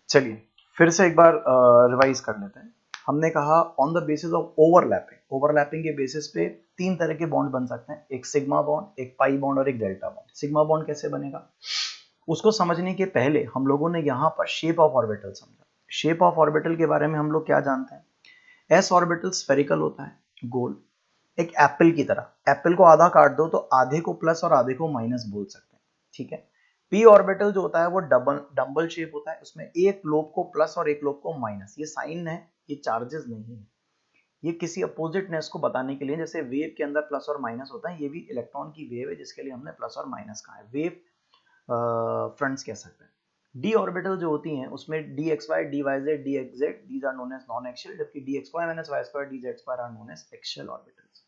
चलिए फिर से एक बार रिवाइज कर लेते हैं। हमने कहा on the basis of overlapping के बेसिस पे तीन तरह के बॉन्ड बन सकते हैं, एक सिग्मा बॉन्ड, एक पाई बॉन्ड और एक डेल्टा बॉन्ड। सिग्मा बॉन्ड कैसे बनेगा उसको समझने के पहले हम लोगों ने यहाँ पर शेप ऑफ ऑर्बिटल समझा। शेप ऑफ ऑर्बिटल के बारे में हम लोग क्या जानते हैं, एस ऑर्बिटल स्फेरिकल होता है, गोल, एक एप्पल की तरह। एप्पल को आधा काट दो तो आधे को प्लस और आधे को माइनस बोल सकते हैं, ठीक है। पी ऑर्बिटल जो होता है वो डबल शेप होता है, उसमें एक लोब को प्लस और एक लोब को माइनस। ये साइन है, ये चार्जेस नहीं है, ये किसी अपोजिटनेस को बताने के लिए, जैसे वेव के अंदर प्लस और माइनस होता है, ये भी इलेक्ट्रॉन की वेव है जिसके लिए हमने प्लस और माइनस कहा है, वेव फ्रंट्स कह सकते हैं। डी ऑर्बिटल जो होती हैं उसमें D X Y, D Y Z, D X Z, these are known as non axial, जबकि D X Y minus Y square, D Z square are known as axial orbitals.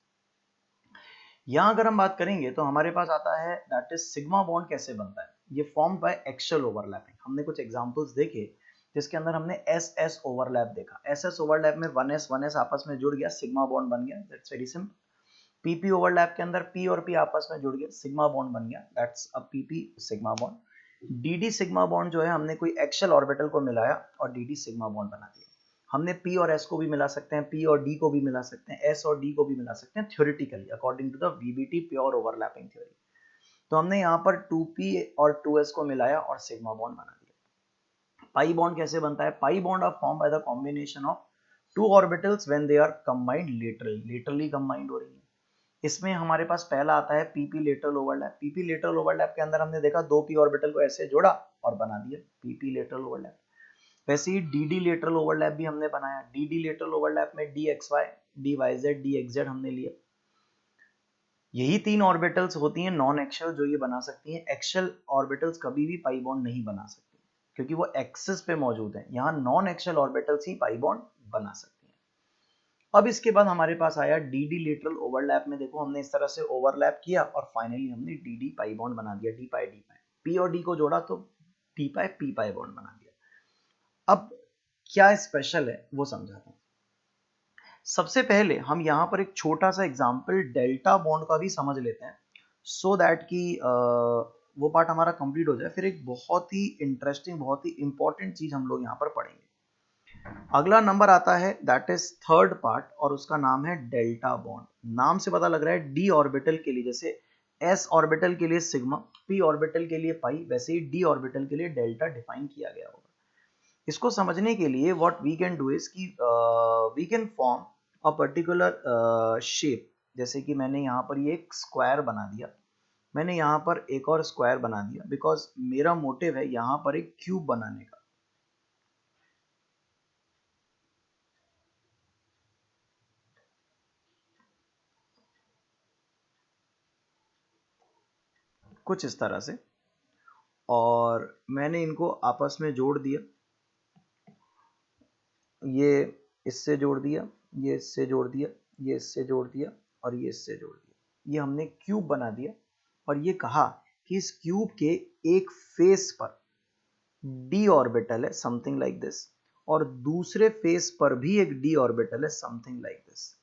यहाँ अगर हम बात करेंगे तो हमारे पास आता है दैट इज सिग्मा बॉन्ड कैसे बनता है। ये फॉर्म बाय एक्सियल ओवरलैपिंग। हमने कुछ एग्जांपल्स देखे जिसके अंदर हमने एस एस ओवरलैप देखा। एस एस ओवरलैप में वन एस आपस में जुड़ गया, सिग्मा बॉन्ड बन गया, that's very simple. PP overlap के अंदर पी और पी आपस में जुड़ गया, सिग्मा बॉन्ड बन गया, that's a PP sigma bond. DD sigma bond जो है हमने कोई एक्सियल ऑर्बिटल को मिलाया और डीडी सिग्मा बॉन्ड बना दिया। हमने पी और एस को भी मिला सकते हैं, पी और डी को भी मिला सकते हैं, एस और डी को भी मिला सकते हैं theoretically according to the VBT pure overlapping theory. तो हमने यहाँ पर 2p और 2s को मिलाया और सिग्मा बॉन्ड बना दिया। पाई बॉन्ड कैसे बनता है, pi bond are form by the combination of two orbitals when they are combined laterally combined हो रही है। इसमें हमारे पास पहला आता है PP lateral overlap. PP lateral overlap के अंदर हमने देखा दो पी ऑर्बिटल को ऐसे जोड़ा और बना दिया पीपी लेटरल ओवरलैप। वैसे ही डी लेटरल ओवरलैप भी हमने बनाया। डी लेटरल ओवरलैप में D X Y, D Y Z, D X Z हमने लिया। यही तीन ऑर्बिटल्स होती हैं नॉन एक्सियल जो ये बना सकती हैं। एक्सियल ऑर्बिटल्स कभी भी पाई बॉन्ड नहीं बना सकती क्योंकि वो एक्सिस पे मौजूद है। यहाँ नॉन एक्सियल ऑर्बिटल्स ही पाई बॉन्ड बना सकती हैं। अब इसके बाद हमारे पास आया डी लेटरल ओवरलैप में। देखो हमने इस तरह से ओवरलैप किया और फाइनली हमने डी पाई बॉन्ड बना दिया, डी पाई पी और डी को जोड़ा तो डी पाई पी पाई बॉन्ड बना दिया। अब क्या स्पेशल है वो समझाता हूं। सबसे पहले हम यहां पर एक छोटा सा एग्जांपल डेल्टा बॉन्ड का भी समझ लेते हैं सो दैट कि वो पार्ट हमारा कंप्लीट हो जाए। फिर एक बहुत ही इंटरेस्टिंग, बहुत ही इंपॉर्टेंट चीज हम लोग यहां पर पढ़ेंगे। अगला नंबर आता है दैट इज थर्ड पार्ट और उसका नाम है डेल्टा बॉन्ड। नाम से पता लग रहा है डी ऑर्बिटल के लिए, जैसे एस ऑर्बिटल के लिए सिग्मा, पी ऑर्बिटल के लिए पाई, वैसे ही डी ऑर्बिटल के लिए डेल्टा डिफाइन किया गया होगा। इसको समझने के लिए what we can do is कि we can form a particular shape. जैसे कि मैंने यहाँ पर ये एक स्क्वायर बना दिया, मैंने यहाँ पर एक और स्क्वायर बना दिया बिकॉज मेरा मोटिव है यहाँ पर एक क्यूब बनाने का। कुछ इस तरह से, और मैंने इनको आपस में जोड़ दिया, ये इससे जोड़ दिया, ये इससे जोड़ दिया, ये इससे जोड़ दिया और ये इससे जोड़ दिया। ये हमने क्यूब बना दिया और ये कहा कि इस क्यूब के एक फेस पर डी ऑर्बिटल है समथिंग लाइक दिस और दूसरे फेस पर भी एक डी ऑर्बिटल है समथिंग लाइक दिस।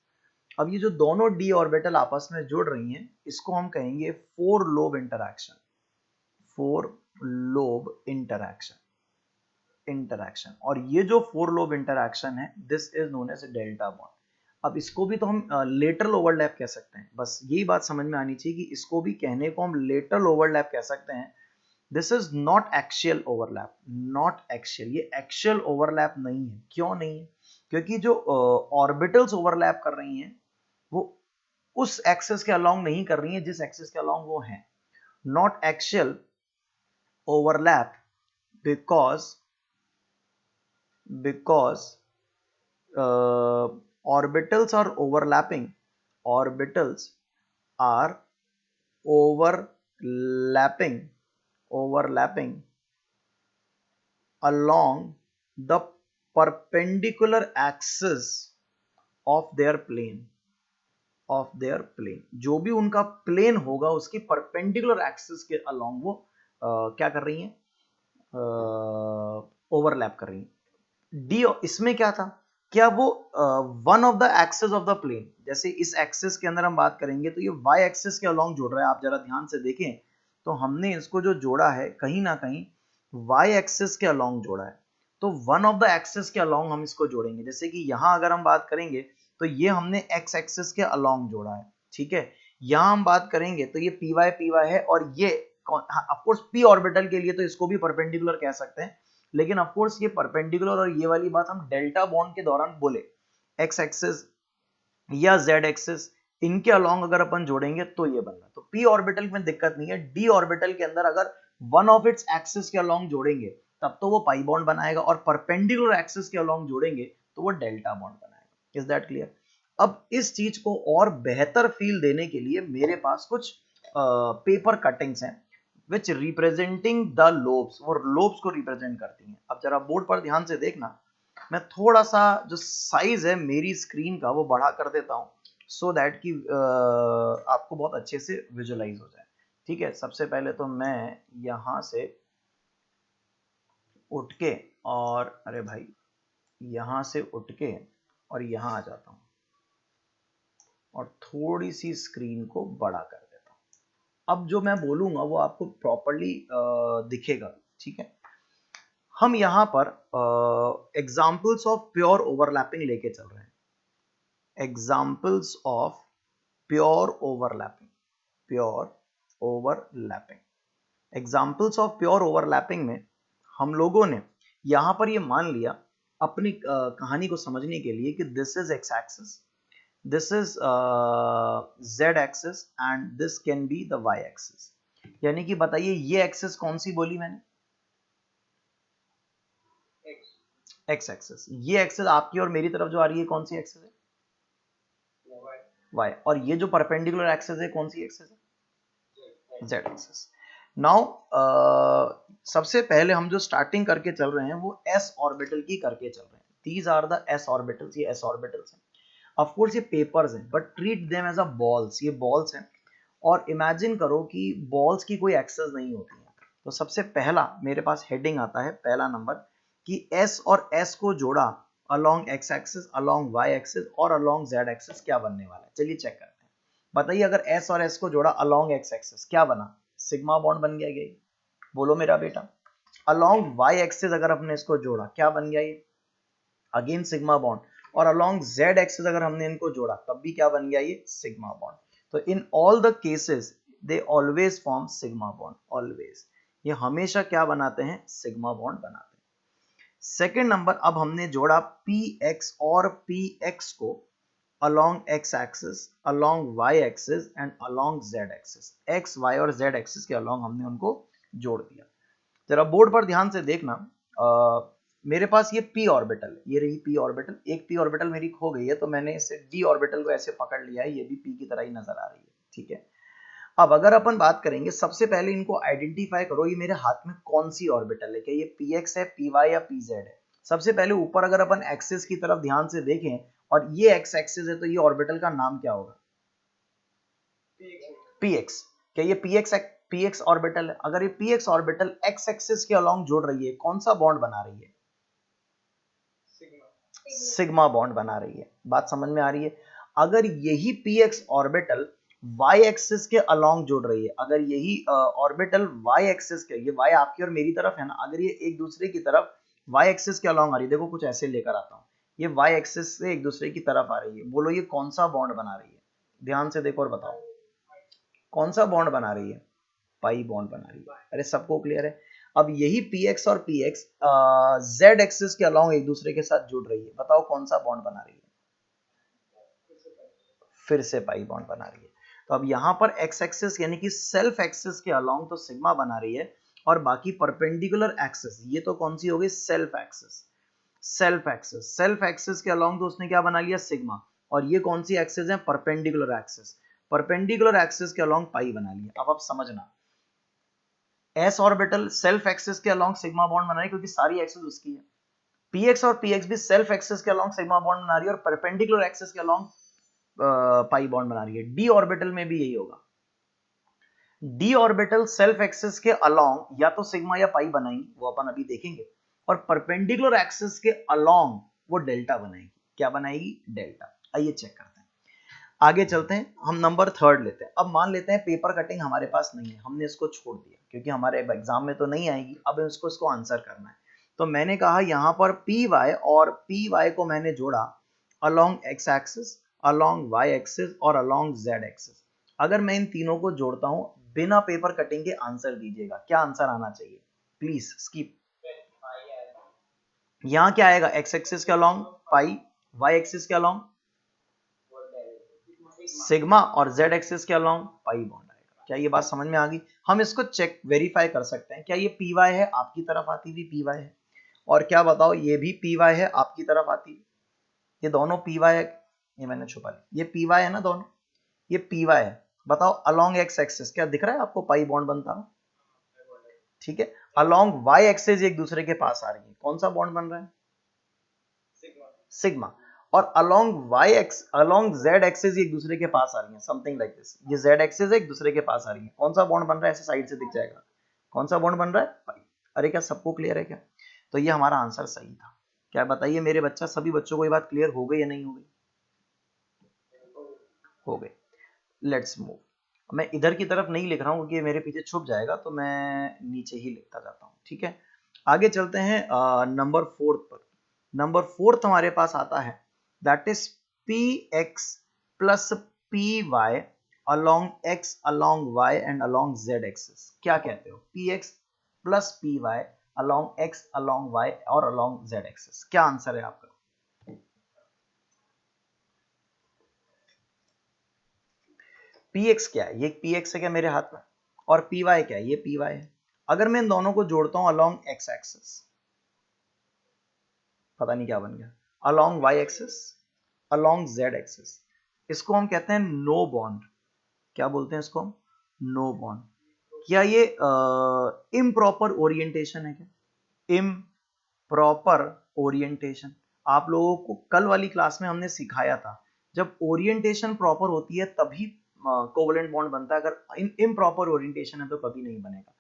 अब ये जो दोनों डी ऑर्बिटल आपस में जुड़ रही हैं इसको हम कहेंगे four lobe interaction. Four lobe interaction और ये जो फोर लोब इंटरैक्शन है this is known as delta bond. अब इसको भी तो हम लेटरल ओवरलैप कह सकते हैं, बस यही बात समझ में आनी चाहिए कि इसको भी कहने को हम लेटरल ओवरलैप कह सकते हैं। This is not axial overlap, not axial, ये एक्सियल ओवरलैप नहीं है। क्यों नहीं है, क्योंकि जो ऑर्बिटल्स ओवरलैप कर रही हैं वो उस एक्सिस के अलोंग नहीं कर रही हैं जिस एक्सिस के अलोंग वो हैं। Not axial overlap because orbitals are overlapping, orbitals are overlapping along the perpendicular axis of their plane, जो भी उनका प्लेन होगा उसकी परपेंडिकुलर एक्सिस के अलोंग वो क्या कर रही हैं, ओवरलैप कर रही हैं। डी इसमें क्या था, क्या वो one of the axis of the plane, जैसे इस एक्सिस के अंदर हम बात करेंगे तो ये वाई एक्सिस के अलोंग जुड़ रहा है। आप जरा ध्यान से देखें तो हमने इसको जो जोड़ा है कहीं ना कहीं वाई एक्सिस के अलोंग जोड़ा है। तो तो वन ऑफ द एक्सिस के अलोंग हम इसको जोड़ेंगे। जैसे कि यहाँ अगर हम बात करेंगे तो ये हमने एक्स एक्सिस के अलोंग जोड़ा है, ठीक है। यहाँ हम बात करेंगे तो ये पी वाई है, और ये ऑफकोर्स पी ऑर्बिटल के लिए तो इसको भी परपेंडिकुलर कह सकते हैं, लेकिन ऑफकोर्स ये परपेंडिकुलर और ये वाली बात हम डेल्टा बॉन्ड के दौरान बोले, एक्स एक्सिस या जेड एक्सिस इनके अलोंग अगर अपन जोड़ेंगे तो ये बन रहा है। तो पी ऑर्बिटल में दिक्कत नहीं है, डी ऑर्बिटल के अंदर अगर वन ऑफ इट्स एक्सिस के अलोंग जोड़ेंगे तब तो वो पाई बॉन्ड बनाएगा, और परपेंडिकुलर एक्सिस के अलोंग जोड़ेंगे तो वो डेल्टा बॉन्ड बनाएगा। Is that clear? अब इस चीज को और बेहतर फील देने के लिए मेरे पास कुछ पेपर कटिंग्स हैं विच रिप्रेजेंटिंग द लोब्स, वो लोब्स को रिप्रेजेंट करती हैं। अब जरा बोर्ड पर ध्यान से देखना, मैं थोड़ा सा जो साइज है मेरी स्क्रीन का वो बढ़ा कर देता हूं सो दैट कि आपको बहुत अच्छे से विजुअलाइज हो जाए, ठीक है। सबसे पहले तो मैं यहां से उठ के, और अरे भाई यहां से उठ के और यहां आ जाता हूं और थोड़ी सी स्क्रीन को बड़ा कर देता हूं। अब जो मैं बोलूंगा वो आपको प्रॉपर्ली दिखेगा, ठीक है। हम यहां पर एग्जाम्पल्स ऑफ प्योर ओवरलैपिंग लेके चल रहे हैं, examples of pure overlapping, pure overlapping. Examples of pure overlapping में हम लोगों ने यहां पर ये मान लिया अपनी कहानी को समझने के लिए कि this is x axis, this is z axis and this can be the y axis। यानी कि बताइए ये एक्सिस कौन सी बोली मैंने? x axis. ये एक्सिस आपकी और मेरी तरफ जो आ रही है कौन सी एक्सिस है? y। और ये जो परपेंडिकुलर एक्सिस है कौन सी एक्सिस है? z axis. नाउ सबसे पहले हम जो स्टार्टिंग करके चल रहे हैं वो s ऑर्बिटल की करके चल रहे हैं। These are the s orbitals, ये s orbitals हैं। ऑफ कोर्स ये पेपर्स हैं but treat them as a balls, ये बॉल्स हैं। और इमेजिन करो कि बॉल्स की कोई एक्सेस नहीं होती है। तो सबसे पहला मेरे पास हेडिंग आता है, पहला नंबर, कि s और s को जोड़ा along x axis, along y axis और अलोंग z एक्सिस क्या बनने वाला है। चलिए चेक करते हैं। बताइए अगर s और s को जोड़ा अलोंग x एक्सिस क्या बना? सिग्मा बॉन्ड बन गया ये, बोलो मेरा बेटा। अलोंग y एक्सिस अगर अपने इसको जोड़ा क्या बन गया ये? Again sigma bond. और अलोंग z एक्सिस अगर हमने इनको जोड़ा तब भी क्या बन गया ये? Sigma bond. तो in all the cases they always form sigma bond, always. ये हमेशा क्या बनाते हैं? सिग्मा बॉन्ड बनाते हैं। सेकेंड नंबर, अब हमने जोड़ा px और px को along x axis, along y axis and along z axis, x y और z एक्सिस के अलोंग हमने उनको जोड़ दिया। जरा बोर्ड पर ध्यान से देखना, मेरे पास ये p ऑर्बिटल, ये रही p ऑर्बिटल, एक p ऑर्बिटल मेरी खो गई है तो मैंने इसे d ऑर्बिटल को ऐसे पकड़ लिया है, ये भी p की तरह ही नजर आ रही है, ठीक है। अब अगर अपन बात करेंगे, सबसे पहले इनको आइडेंटिफाई करो, ये मेरे हाथ में कौन सी ऑर्बिटल है, क्या ये px है, py या pz है। सबसे पहले ऊपर अगर अपन एक्सिस की तरफ ध्यान से देखें और ये x एक्सिस है तो ये ऑर्बिटल का नाम क्या होगा? px। क्या ये px ऑर्बिटल है? अगर ये px ऑर्बिटल x एक्सिस के अलोंग जोड़ रही है, कौन सा बॉन्ड बना रही है? सिग्मा बॉन्ड बना रही है। बात समझ में आ रही है? अगर यही px ऑर्बिटल y एक्सिस के अलोंग जोड़ रही है, अगर यही ऑर्बिटल y एक्सिस के, ये y आपकी और मेरी तरफ है ना, अगर ये एक दूसरे की तरफ y एक्सिस के अलोंग आ रही है, देखो कुछ ऐसे लेकर आता हूं, ये y एक्सिस से एक दूसरे की तरफ आ रही है, बोलो ये कौन सा बॉन्ड बना रही है? ध्यान से देखो और बताओ कौन सा बॉन्ड बना रही है? पाई बॉन्ड बना रही है। अरे सबको क्लियर है? अब यही px और px z एक्सिस के अलोंग एक दूसरे के साथ जुड़ रही है, बताओ कौन सा बॉन्ड बना रही है? फिर से पाई बॉन्ड बना रही है। तो अब यहां पर x एक्सिस यानी कि सेल्फ एक्सिस के अलोंग तो सिग्मा बना रही है, और बाकी परपेंडिकुलर एक्सिस, ये तो कौन सी हो गई? Self axis. Self axis, self axis के अलोंग तो उसने क्या बना लिया? सिग्मा। और ये कौन सी एक्सिस है? Perpendicular axis. परपेंडिकुलर एक्सिस के अलोंग पाई बना लिया। अब आप समझना, s ऑर्बिटल सेल्फ एक्सिस के अलोंग सिग्मा बॉन्ड बना रही है क्योंकि सारी एक्सिस उसकी है। px और px भी सेल्फ एक्सिस के अलोंग सिग्मा बॉन्ड बना रही है और परपेंडिकुलर एक्सिस के अलोंग पाई बॉन्ड बना रही है। d ऑर्बिटल में भी यही होगा। d ऑर्बिटल सेल्फ एक्सिस के अलोंग या तो सिग्मा या पाई बनाएंगी, वो अपन अभी देखेंगे, और परपेंडिकुलर एक्सिस के अलोंग वो डेल्टा बनाएगी। क्या बनाएगी? डेल्टा। आइए चेक करते हैं, आगे चलते हैं। हम नंबर थर्ड लेते हैं। अब मान लेते हैं पेपर कटिंग हमारे पास नहीं है, हमने इसको छोड़ दिया क्योंकि हमारे एग्जाम में तो नहीं आएगी, अब इसको आंसर करना है। तो मैंने कहा यहां पर पी वाई और पी वाई को मैंने जोड़ा along X axis, along Y axis और अलोंग जेड एक्सिस। अगर मैं इन तीनों को जोड़ता हूं बिना पेपर कटिंग के आंसर दीजिएगा, क्या आंसर आना चाहिए? Please skip. यहां क्या आएगा? एक्स एक्सिस के अलोंग पाई, वाई एक्सिस के अलोंग सिग्मा और जेड एक्सिस के अलोंग पाई बॉन्ड आएगा। क्या ये बात समझ में आ गई? हम इसको चेक वेरीफाई कर सकते हैं, क्या ये पी वाई है आपकी तरफ आती हुई पी वाई है, और क्या बताओ ये भी पी वाई है आपकी तरफ आती हुई, ये दोनों पी वाई है, ये मैंने छुपा लिया, ये पी वाई है ना दोनों, ये पी वाई है। बताओ अलोंग एक्स एक्सिस क्या दिख रहा है आपको? पाई बॉन्ड बनता है, ठीक है। अलोंग वाई एक्सिस एक दूसरे के पास आ रही है, कौन सा बॉन्ड बन रहा है? सिग्मा। और along Y X, along Z axis एक दूसरे के पास आ रही है, समथिंग लाइक दिस। ये जेड एक्सिस एक दूसरे के पास आ रही है, कौन सा बॉन्ड बन रहा है? ऐसे साइड से दिख जाएगा, कौन सा बॉन्ड बन रहा है? पाई। अरे क्या सबको क्लियर है क्या? तो ये हमारा आंसर सही था। क्या बताइए मेरे बच्चा, सभी बच्चों को ये बात क्लियर हो गई या नहीं हो गई? हो गई। Let's move. मैं इधर की तरफ नहीं लिख रहा हूं क्योंकि मेरे पीछे छुप जाएगा, तो मैं नीचे ही लिखता जाता हूं, ठीक है। आगे चलते हैं नंबर 4 पर। नंबर 4 हमारे पास आता है, that is P X plus P Y along X along Y and along Z axis. क्या कहते हो? P X plus P Y along X along Y और अलोंग जेड एक्सिस। क्या आंसर है आपका? पी एक्स क्या है? ये पी एक्स है क्या मेरे हाथ में? और पी वाई क्या है? ये पी वाई है। अगर मैं इन दोनों को जोड़ता हूं अलोंग एक्स एक्सिस, पता नहीं क्या बन गया, along Y axis, along Z axis, इसको हम कहते हैं नो बॉन्ड। क्या बोलते हैं इसको? No bond. क्या ये इम्प्रॉपर ओरिएंटेशन है क्या? Improper orientation. आप लोगों को कल वाली क्लास में हमने सिखाया था, जब ओरिएंटेशन प्रॉपर होती है तभी कोवलेंट बॉन्ड बनता है, अगर इम्प्रॉपर ओरिएंटेशन है तो कभी नहीं बनेगा।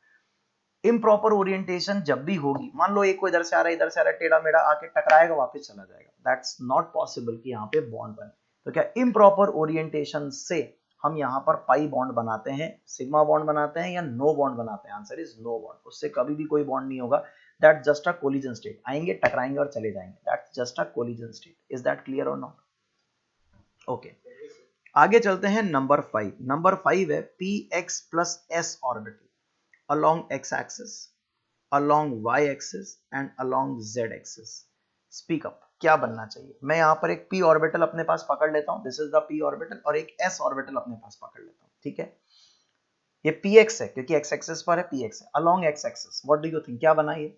इम्प्रॉपर ओरिएंटेशन जब भी होगी, मान लो एक को इधर से आ रहा है, इधर से आ रहा है, टेढ़ा मेढ़ा आके टकराएगा, वापस चला जाएगा, दैट्स नॉट पॉसिबल कि यहाँ पे बॉन्ड बने। तो क्या इम्प्रॉपर ओरिएंटेशन से हम यहाँ पर पाई बॉन्ड बनाते हैं, सिग्मा बॉन्ड बनाते हैं या नो बॉन्ड बनाते हैं? Answer is no bond. उससे कभी भी कोई बॉन्ड नहीं होगा, that's just a collision state. आएंगे, टकराएंगे और चले जाएंगे, that's just a collision state. Is that clear और नॉट? ओके, आगे चलते हैं नंबर 5। नंबर 5 है P X plus S orbital along x axis, along y axis and along z axis. Speak up, क्या बनना चाहिए? मैं यहाँ पर एक p ऑर्बिटल अपने पास पकड़ लेता हूँ, this is the p orbital, और एक s ऑर्बिटल अपने पास पकड़ लेता हूँ, ठीक है। ये px है क्योंकि x एक्सिस पर है, px है। along x axis, what do you think, क्या बना ये?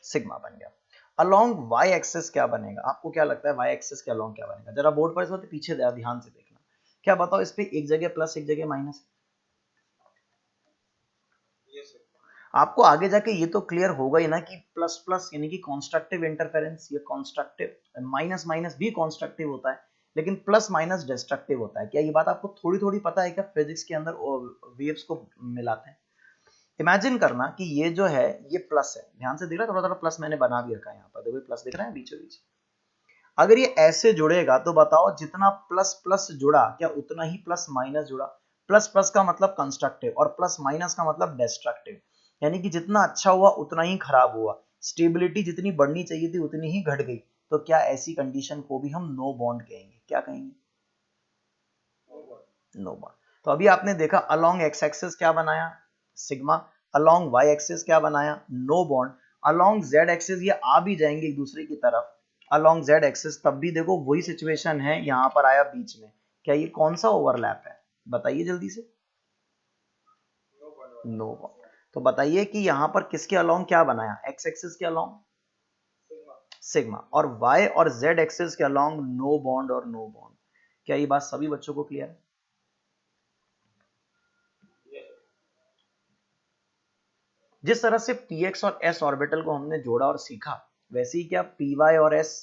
सिग्मा बन गया। along y axis क्या बनेगा? आपको क्या लगता है y axis के along क्या बनेगा? जरा बोर्ड पर इस वक्त पीछे ध्यान से देखना। क्या बताओ, इस पे एक जगह प्लस एक जगह माइनस। आपको आगे जाके ये तो क्लियर होगा ही ना कि प्लस प्लस यानी कि कॉन्स्ट्रक्टिव इंटरफेरेंस, ये कॉन्स्ट्रक्टिव, माइनस माइनस भी कॉन्स्ट्रक्टिव होता है, लेकिन प्लस माइनस डिस्ट्रक्टिव होता है। क्या ये बात आपको थोड़ी थोड़ी पता है क्या? फिजिक्स के अंदर वेव्स को मिलाते हैं। इमेजिन करना कि ये जो है ये प्लस है, ध्यान से दिख रहा है, थोड़ा थोड़ा प्लस मैंने बना भी रखा है यहाँ पर, देखो प्लस दिख रहा है बीचों बीच। अगर ये ऐसे जुड़ेगा तो बताओ जितना प्लस प्लस जुड़ा क्या उतना ही प्लस माइनस जुड़ा? प्लस प्लस का मतलब कंस्ट्रक्टिव और प्लस माइनस का मतलब डिस्ट्रक्टिव, यानी कि जितना अच्छा हुआ उतना ही खराब हुआ, स्टेबिलिटी जितनी बढ़नी चाहिए थी उतनी ही घट गई। तो क्या ऐसी कंडीशन को भी हम नो बॉन्ड कहेंगे? क्या कहेंगे? No bond. तो अभी आपने देखा अलोंग एक्स एक्सिस क्या बनाया? सिग्मा। अलोंग वाई एक्सिस क्या बनाया? No bond. Along Z axis ये आ भी जाएंगे एक दूसरे की तरफ, अलोंग जेड एक्सिस, तब भी देखो वही सिचुएशन है, यहां पर आया बीच में। क्या ये कौन सा ओवरलैप है? बताइए जल्दी से। No bond. तो बताइए कि यहां पर किसके अलोंग क्या बनाया? एक्स एक्सिस के अलोंग सिग्मा, और वाई और जेड एक्सिस के अलोंग नो बॉन्ड और नो बॉन्ड। क्या ये बात सभी बच्चों को क्लियर है? जिस तरह से px और s ऑर्बिटल को हमने जोड़ा और सीखा, वैसे ही क्या py और s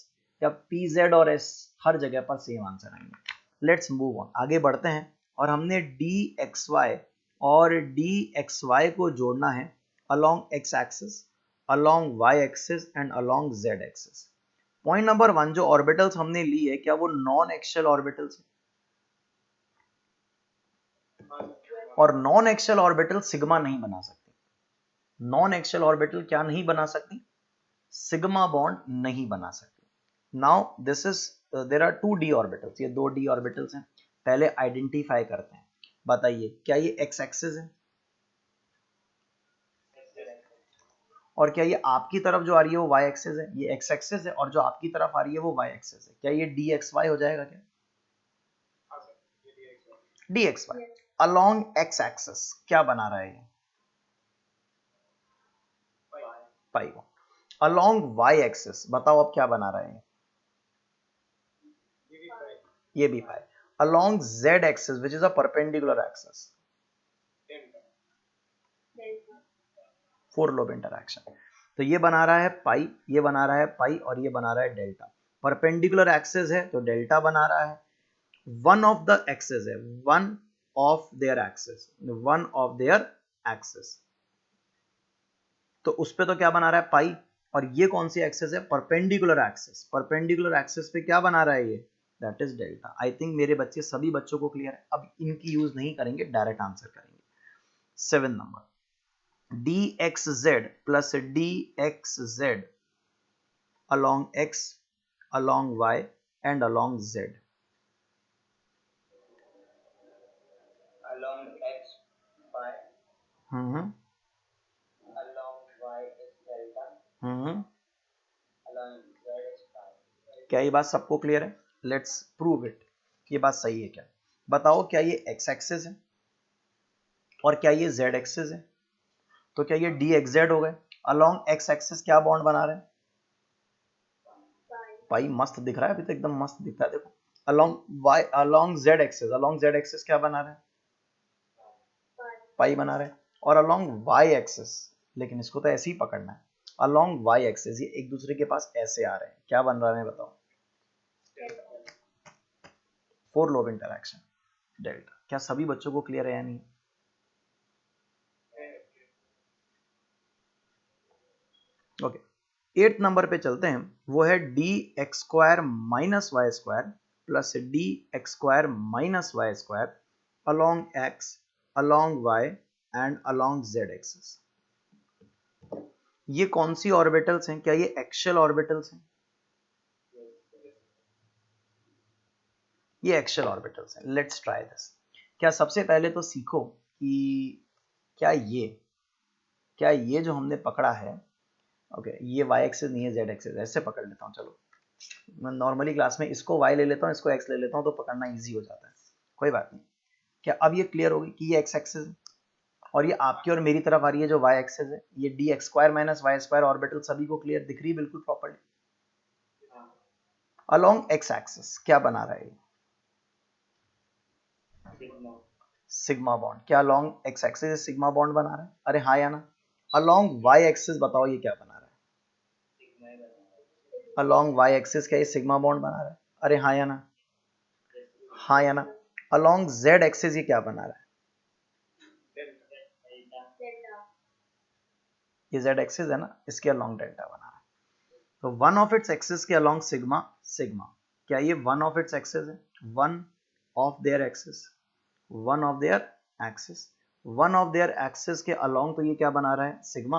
या pz और s हर जगह पर सेम आंसर आएंगे। लेट्स मूव ऑन, आगे बढ़ते हैं। और हमने dxy और dxy को जोड़ना है along x axis, along y axis and along z axis. Point number 1, जो ऑर्बिटल्स हमने ली है क्या वो नॉन एक्सियल ऑर्बिटल्स है? और नॉन एक्सियल ऑर्बिटल सिग्मा नहीं बना सकते। नॉन एक्सियल ऑर्बिटल क्या नहीं बना सकती? सिग्मा बॉन्ड नहीं बना सकती। Now this is there are two D orbitals, ये दो डी ऑर्बिटल्स हैं। पहले आइडेंटिफाई करते हैं, बताइए क्या ये एक्स एक्सिस है? और क्या ये आपकी तरफ जो आ रही है वो वाई एक्सिस है? ये एक्स एक्सिस है और जो आपकी तरफ आ रही है वो वाई एक्सिस है। क्या ये डी एक्स वाई हो जाएगा? क्या D X Y along X axis क्या बना रहा है? ये pi bond. Along Y axis बताओ अब क्या बना रहा है? ये भी pi. Along Z axis which is a perpendicular axis, four lobe interaction. तो ये बना रहा है पाई, ये बना रहा है पाई और ये बना रहा है डेल्टा। परपेंडिकुलर एक्सिस है तो डेल्टा बना रहा है। वन ऑफ द एक्सिस है, one of their axis, one of their axis, तो उस पे तो क्या बना रहा है? पाई। और ये कौन सी एक्सिस है? Perpendicular axis. परपेंडिकुलर एक्सिस पे क्या बना रहा है ये? That is delta. I think मेरे बच्चे सभी बच्चों को क्लियर है। अब इनकी यूज नहीं करेंगे, डायरेक्ट आंसर करेंगे। 7 number, dxz plus dxz along x, along y and along z. Along x pi, hmm along y is delta, hmm along z is pi. क्या ये बात सबको क्लियर है? Let's prove it. ये बात सही है क्या? बताओ क्या ये x एक्सिस है और क्या ये z एक्सिस है? तो क्या ये dxz हो गए? अलॉन्ग x एक्सिस क्या बॉन्ड बना रहे हैं? पाई। मस्त दिख रहा है, अभी तो एकदम मस्त दिखता है। देखो along y, along z axis, along z axis क्या बना रहे हैं? पाई बना रहे हैं। और अलॉन्ग y एक्सिस, लेकिन इसको तो ऐसे ही पकड़ना है, अलॉन्ग y एक्सिस ये एक दूसरे के पास ऐसे आ रहे हैं, क्या बन रहा है बताओ? Four lobe interaction, delta. क्या सभी बच्चों को क्लियर है या नहीं? ओके, 8th नंबर पे चलते हैं। वो है D X square minus Y square plus D X square minus Y square along X, along Y and along Z axis. ये कौन सी ऑर्बिटल्स हैं? क्या ये एक्सियल ऑर्बिटल्स हैं? ये एक्सियल ऑर्बिटल्स हैं। Let's try this. क्या सबसे पहले तो सीखो कि क्या ये जो हमने पकड़ा है, ओके ये वाई एक्सिस नहीं है, जेड एक्सिस। ऐसे पकड़ लेता हूँ, चलो मैं नॉर्मली क्लास में इसको वाई ले लेता हूँ, इसको एक्स ले लेता हूँ, तो पकड़ना इजी हो जाता है। कोई बात नहीं। क्या अब ये क्लियर होगी कि ये एक्स एक्सिस है और ये आपकी और मेरी तरफ आ रही है जो वाई एक्सिस है? ये D X square minus Y square orbital सभी को क्लियर दिख रही है बिल्कुल प्रॉपर्ली? अलॉन्ग एक्स एक्सिस क्या बना रहा है? Sigma. Sigma bond. क्या along X axis sigma bond बना रहा है? अरे हाँ या ना? अलॉन्ग वाई एक्सिस बताओ ये क्या बना रहा है? अलॉन्ग वाई एक्सिस क्या ये सिग्मा बॉन्ड बना रहा है? अरे हाँ या ना? हाँ या ना? अलॉन्ग जेड एक्सिस ये क्या बना रहा है? ये जेड एक्सिस है ना, इसके अलॉन्ग डेल्टा बना रहा है। तो वन ऑफ इट्स एक्सिस के अलॉन्ग सिग्मा, सिग्मा। क्या ये वन ऑफ इट्स एक्सिस है? One of their axis, one of their axis, one of their axis के अलॉन्ग तो ये क्या बना रहा है? सिग्मा।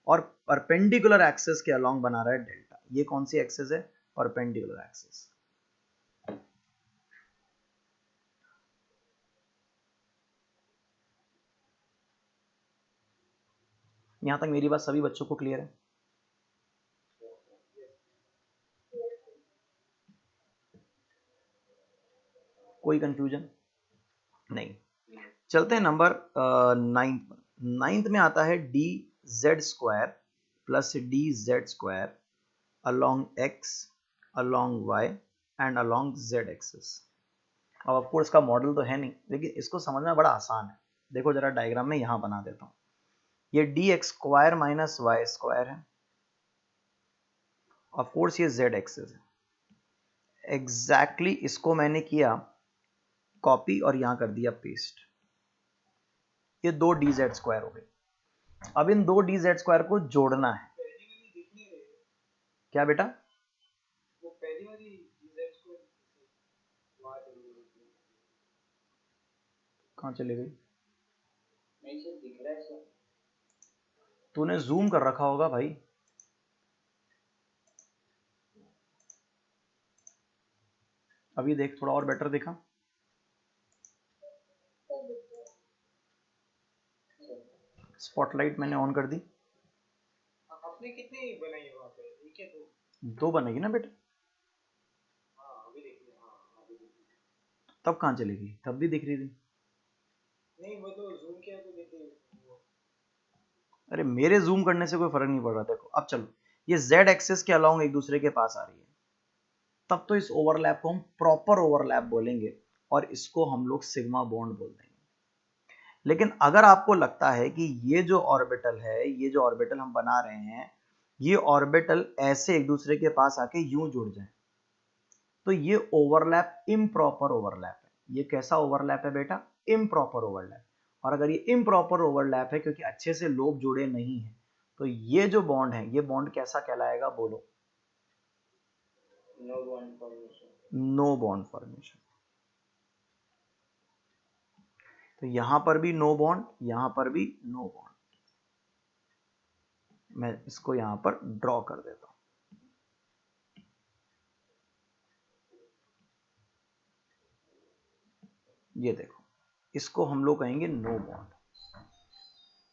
और परपेंडिकुलर एक्सिस के अलॉन्ग बना रहा है डेल्टा। ये कौन सी एक्सिस है? Perpendicular axis. यहां तक मेरी बात सभी बच्चों को क्लियर है? कोई कंफ्यूजन नहीं? चलते हैं नंबर 9th। 9th में आता है D Z square plus D Z square along X, along Y and along Z axis. अब ऑफकोर्स इसका मॉडल तो है नहीं, लेकिन इसको समझना बड़ा आसान है। देखो जरा डायग्राम में यहां बना देता हूं। ये D X square minus Y square है, ऑफकोर्स ये जेड एक्सिस है। एग्जैक्टली इसको मैंने किया कॉपी और यहां कर दिया पेस्ट। ये दो डी जेड स्क्वायर हो गए। अब इन दो डी जेड स्क्वायर को जोड़ना है। क्या बेटा? वो पहली वाली z को कहां चली गई? नहीं सर दिख रहा है सर। तूने जूम कर रखा होगा भाई। अभी देख, थोड़ा और बेटर दिखा। स्पॉटलाइट मैंने ऑन कर दी। आपने कितनी बनाई है वहाँ पे? एक है दो? दो बनेगी ना बेटा। हाँ अभी देखिए, हाँ अभी देखिए। तब कहाँ चलेगी, तब भी दिख रही थी। नहीं वो तो जूम किया तो देखिए वो। अरे मेरे जूम करने से कोई फर्क नहीं पड़ रहा। देखो अब चलो, ये जेड एक्सिस के अलाउंग एक दूसरे के पास आ रही है, तब तो इस ओवरलैप को हम प्रॉपर ओवरलैप बोलेंगे और इसको हम लोग सिग्मा बॉन्ड बोल देंगे। लेकिन अगर आपको लगता है कि ये जो ऑर्बिटल है, ये जो ऑर्बिटल हम बना रहे हैं, ये ऑर्बिटल ऐसे एक दूसरे के पास आके यूं जुड़ जाए, तो ये ओवरलैप इम्प्रॉपर ओवरलैप है। ये कैसा ओवरलैप है बेटा? Improper overlap. और अगर ये इम्प्रॉपर ओवरलैप है क्योंकि अच्छे से लोब जुड़े नहीं है, तो ये जो बॉन्ड है, ये बॉन्ड कैसा कहलाएगा बोलो? No bond formation. No bond formation. तो यहां पर भी नो बॉन्ड, यहां पर भी नो बॉन्ड। मैं इसको यहां पर ड्रॉ कर देता हूं। ये देखो, इसको हम लोग कहेंगे नो बॉन्ड।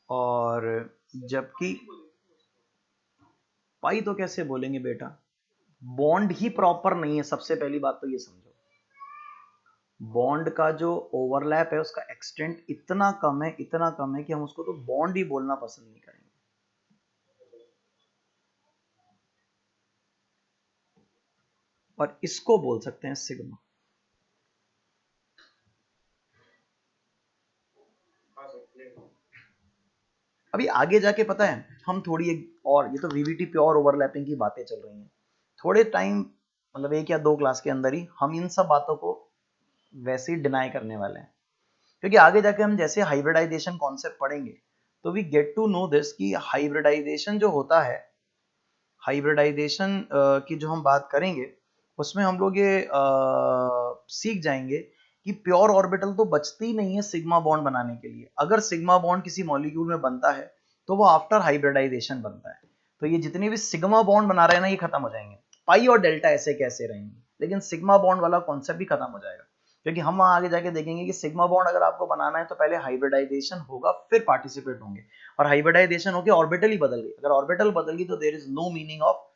और जबकि पाई तो कैसे बोलेंगे बेटा? बॉन्ड ही प्रॉपर नहीं है। सबसे पहली बात तो ये समझो, बॉन्ड का जो ओवरलैप है उसका एक्सटेंट इतना कम है, इतना कम है कि हम उसको तो बॉन्ड ही बोलना पसंद नहीं करेंगे। और इसको बोल सकते हैं सिग्मा। हाँ सर क्लियर। अभी आगे जाके पता है हम थोड़ी एक और, ये तो वीवीटी प्योर ओवरलैपिंग की बातें चल रही हैं, थोड़े टाइम मतलब 1 या 2 क्लास के अंदर ही हम इन सब बातों को वैसे ही डिनाई करने वाले हैं। क्योंकि आगे जाके हम जैसे हाइब्रिडाइजेशन कॉन्सेप्ट पढ़ेंगे तो we get to know this कि हाइब्रिडाइजेशन जो होता है, हाइब्रिडाइजेशन की जो हम बात करेंगे उसमें हम लोग ये सीख जाएंगे कि प्योर ऑर्बिटल तो बचती ही नहीं है सिग्मा बॉन्ड बनाने के लिए। अगर सिग्मा बॉन्ड किसी मॉलिक्यूल में बनता है तो वो आफ्टर हाइब्रिडाइजेशन बनता है। तो ये जितने भी सिग्मा बॉन्ड बना रहे हैं ना, ये खत्म हो जाएंगे। पाई और डेल्टा ऐसे कैसे रहेंगे, लेकिन सिग्मा बॉन्ड वाला कॉन्सेप्ट भी खत्म हो जाएगा। क्योंकि हम वहां आगे जाके देखेंगे कि सिग्मा बॉन्ड अगर आपको बनाना है तो पहले हाइब्रिडाइजेशन होगा, फिर पार्टिसिपेट होंगे। और हाइब्रिडाइजेशन होकर ऑर्बिटल ही बदल गई। अगर ऑर्बिटल बदल गई तो there is no meaning of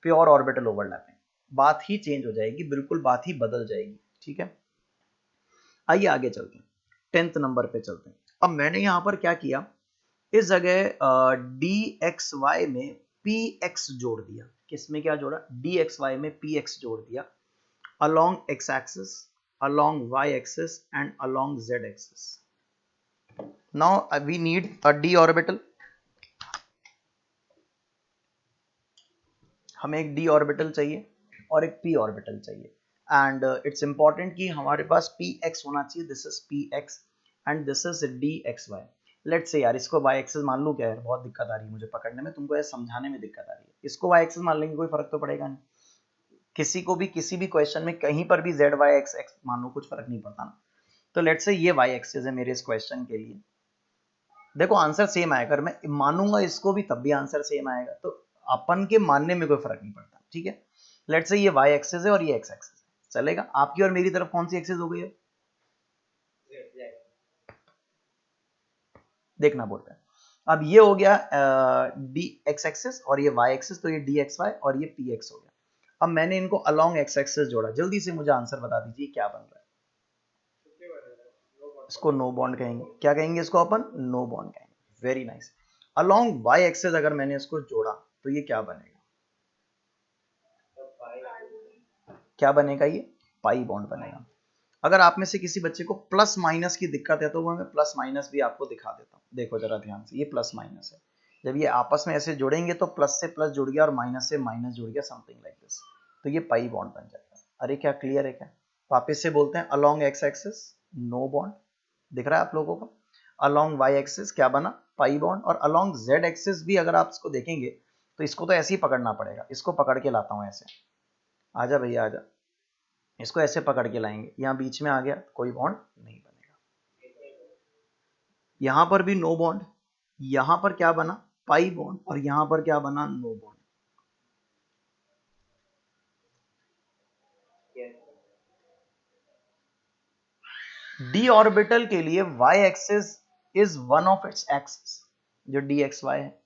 pure orbital overlapping. बात ही चेंज हो जाएगी, बिल्कुल बात ही बदल जाएगी। ठीक है, आइए आगे चलते हैं, 10th नंबर पे चलते हैं। अब मैंने यहां पर क्या किया, इस जगह डी एक्स वाई में पी एक्स जोड़ दिया। किसमें क्या जोड़ा? डी एक्स वाई में पी एक्स जोड़ दिया, along x axis, along y axis and along z axis. Now we need a d orbital. हमें एक d ऑर्बिटल चाहिए और एक p ऑर्बिटल चाहिए। एंड इट्स इंपॉर्टेंट कि हमारे पास px होना चाहिए। This is px and this is dxy। Let's say यार इसको y एक्सिस मान लूं क्या? यार बहुत दिक्कत आ रही है मुझे पकड़ने में, तुमको ये समझाने में दिक्कत आ रही है। इसको y एक्सिस मान लेंगे, कोई फर्क तो पड़ेगा नहीं। किसी को भी किसी भी क्वेश्चन में कहीं पर भी z y x x मान लो, कुछ फर्क नहीं पड़ता ना। तो लेट्स से ये y एक्सिस है मेरे इस क्वेश्चन के लिए। देखो आंसर सेम आएगा, अगर मैं मानूंगा इसको भी तब भी आंसर सेम आएगा। तो अपन के मानने में कोई फर्क नहीं पड़ता। ठीक है, लेट्स से ये y एक्सिस है और ये x एक्सिस है, चलेगा। आपकी और मेरी तरफ कौन सी एक्सिस हो गई है? देखना बोलते हैं। अब ये हो गया डी एक्स एक्सिस और ये y एक्सिस, तो ये डी एक्स वाई और ये पी एक्स हो गया। अब मैंने इनको अलॉन्ग x एक्सिस जोड़ा। जल्दी से मुझे आंसर बता दीजिए क्या बन रहा है। इसको नो बॉन्ड कहेंगे। क्या कहेंगे इसको अपन? नो बॉन्ड कहेंगे। Very nice. Along y axis अगर मैंने इसको जोड़ा तो ये क्या बनेगा? क्या बनेगा? ये पाई बॉन्ड बनेगा। अगर आप में से किसी बच्चे को प्लस माइनस की दिक्कत है तो वो मैं प्लस माइनस भी आपको दिखा देता हूँ। देखो जरा ध्यान से, ये प्लस माइनस है। जब ये आपस में ऐसे जुड़ेंगे तो प्लस से प्लस जुड़ गया और माइनस से माइनस जुड़ गया, समथिंग लाइक दिस। तो ये पाई बॉन्ड बन जाएगा। अरे क्या क्लियर है क्या? वापिस से बोलते हैं, along X axis no bond, दिख रहा है आप लोगों को। अलॉन्ग वाई एक्सिस क्या बना? Pi bond. और अलॉन्ग जेड एक्सिस भी अगर आप इसको देखेंगे तो इसको तो ऐसे ही पकड़ना पड़ेगा। इसको पकड़ के लाता हूँ ऐसे, आजा भैया आजा। इसको ऐसे पकड़ के लाएंगे, यहाँ बीच में आ गया, कोई बॉन्ड नहीं बनेगा। यहां पर भी नो बॉन्ड। यहां पर क्या बना? पाई बॉन्ड और यहां पर क्या बना, नो बॉन्ड। डी ऑर्बिटल के लिए y axis is one of its axis, जो डी एक्स वाई है,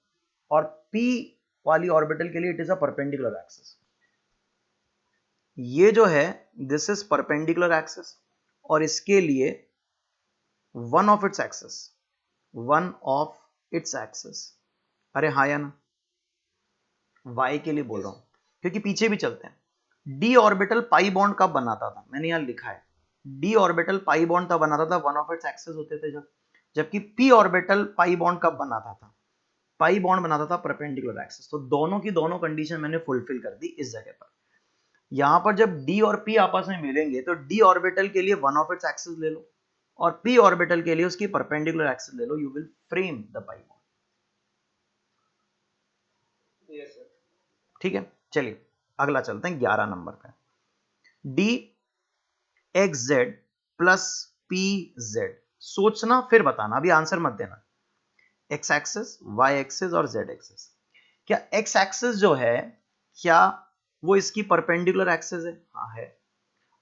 और p वाली ऑर्बिटल के लिए it is a perpendicular axis. ये जो है दिस इज परपेंडिकुलर एक्सिस और इसके लिए one of its axis, one of its axis, अरे हाँ या ना, y के लिए बोल रहा हूं क्योंकि पीछे भी चलते हैं। डी ऑर्बिटल पाई बॉन्ड कब बनाता था, मैंने यहां लिखा है डी ऑर्बिटल पाई बॉन्ड तब बनाता था वन ऑफ इट्स एक्सिस होते थे जब, जबकि पी ऑर्बिटल पाई बॉन्ड कब बनाता था, पाई बॉन्ड बनाता था परपेंडिकुलर एक्सिस। तो दोनों की दोनों कंडीशन मैंने फुलफिल कर दी इस जगह पर। यहां पर जब डी और पी आपस में मिलेंगे तो डी ऑर्बिटल के लिए वन ऑफ इट्स एक्सिस ले लो और पी ऑर्बिटल के लिए उसकी परपेंडिकुलर एक्सिस ले लो, you will frame the pi bond. Yes sir. ठीक है, चलिए अगला चलते हैं 11 नंबर पे। D X Z plus P Z, सोचना फिर बताना, अभी आंसर मत देना। एक्स एक्सिस, वाई एक्सिस और जेड एक्सिस, क्या एक्स एक्सिस जो है क्या वो इसकी परपेंडिकुलर एक्सिस है, हाँ है,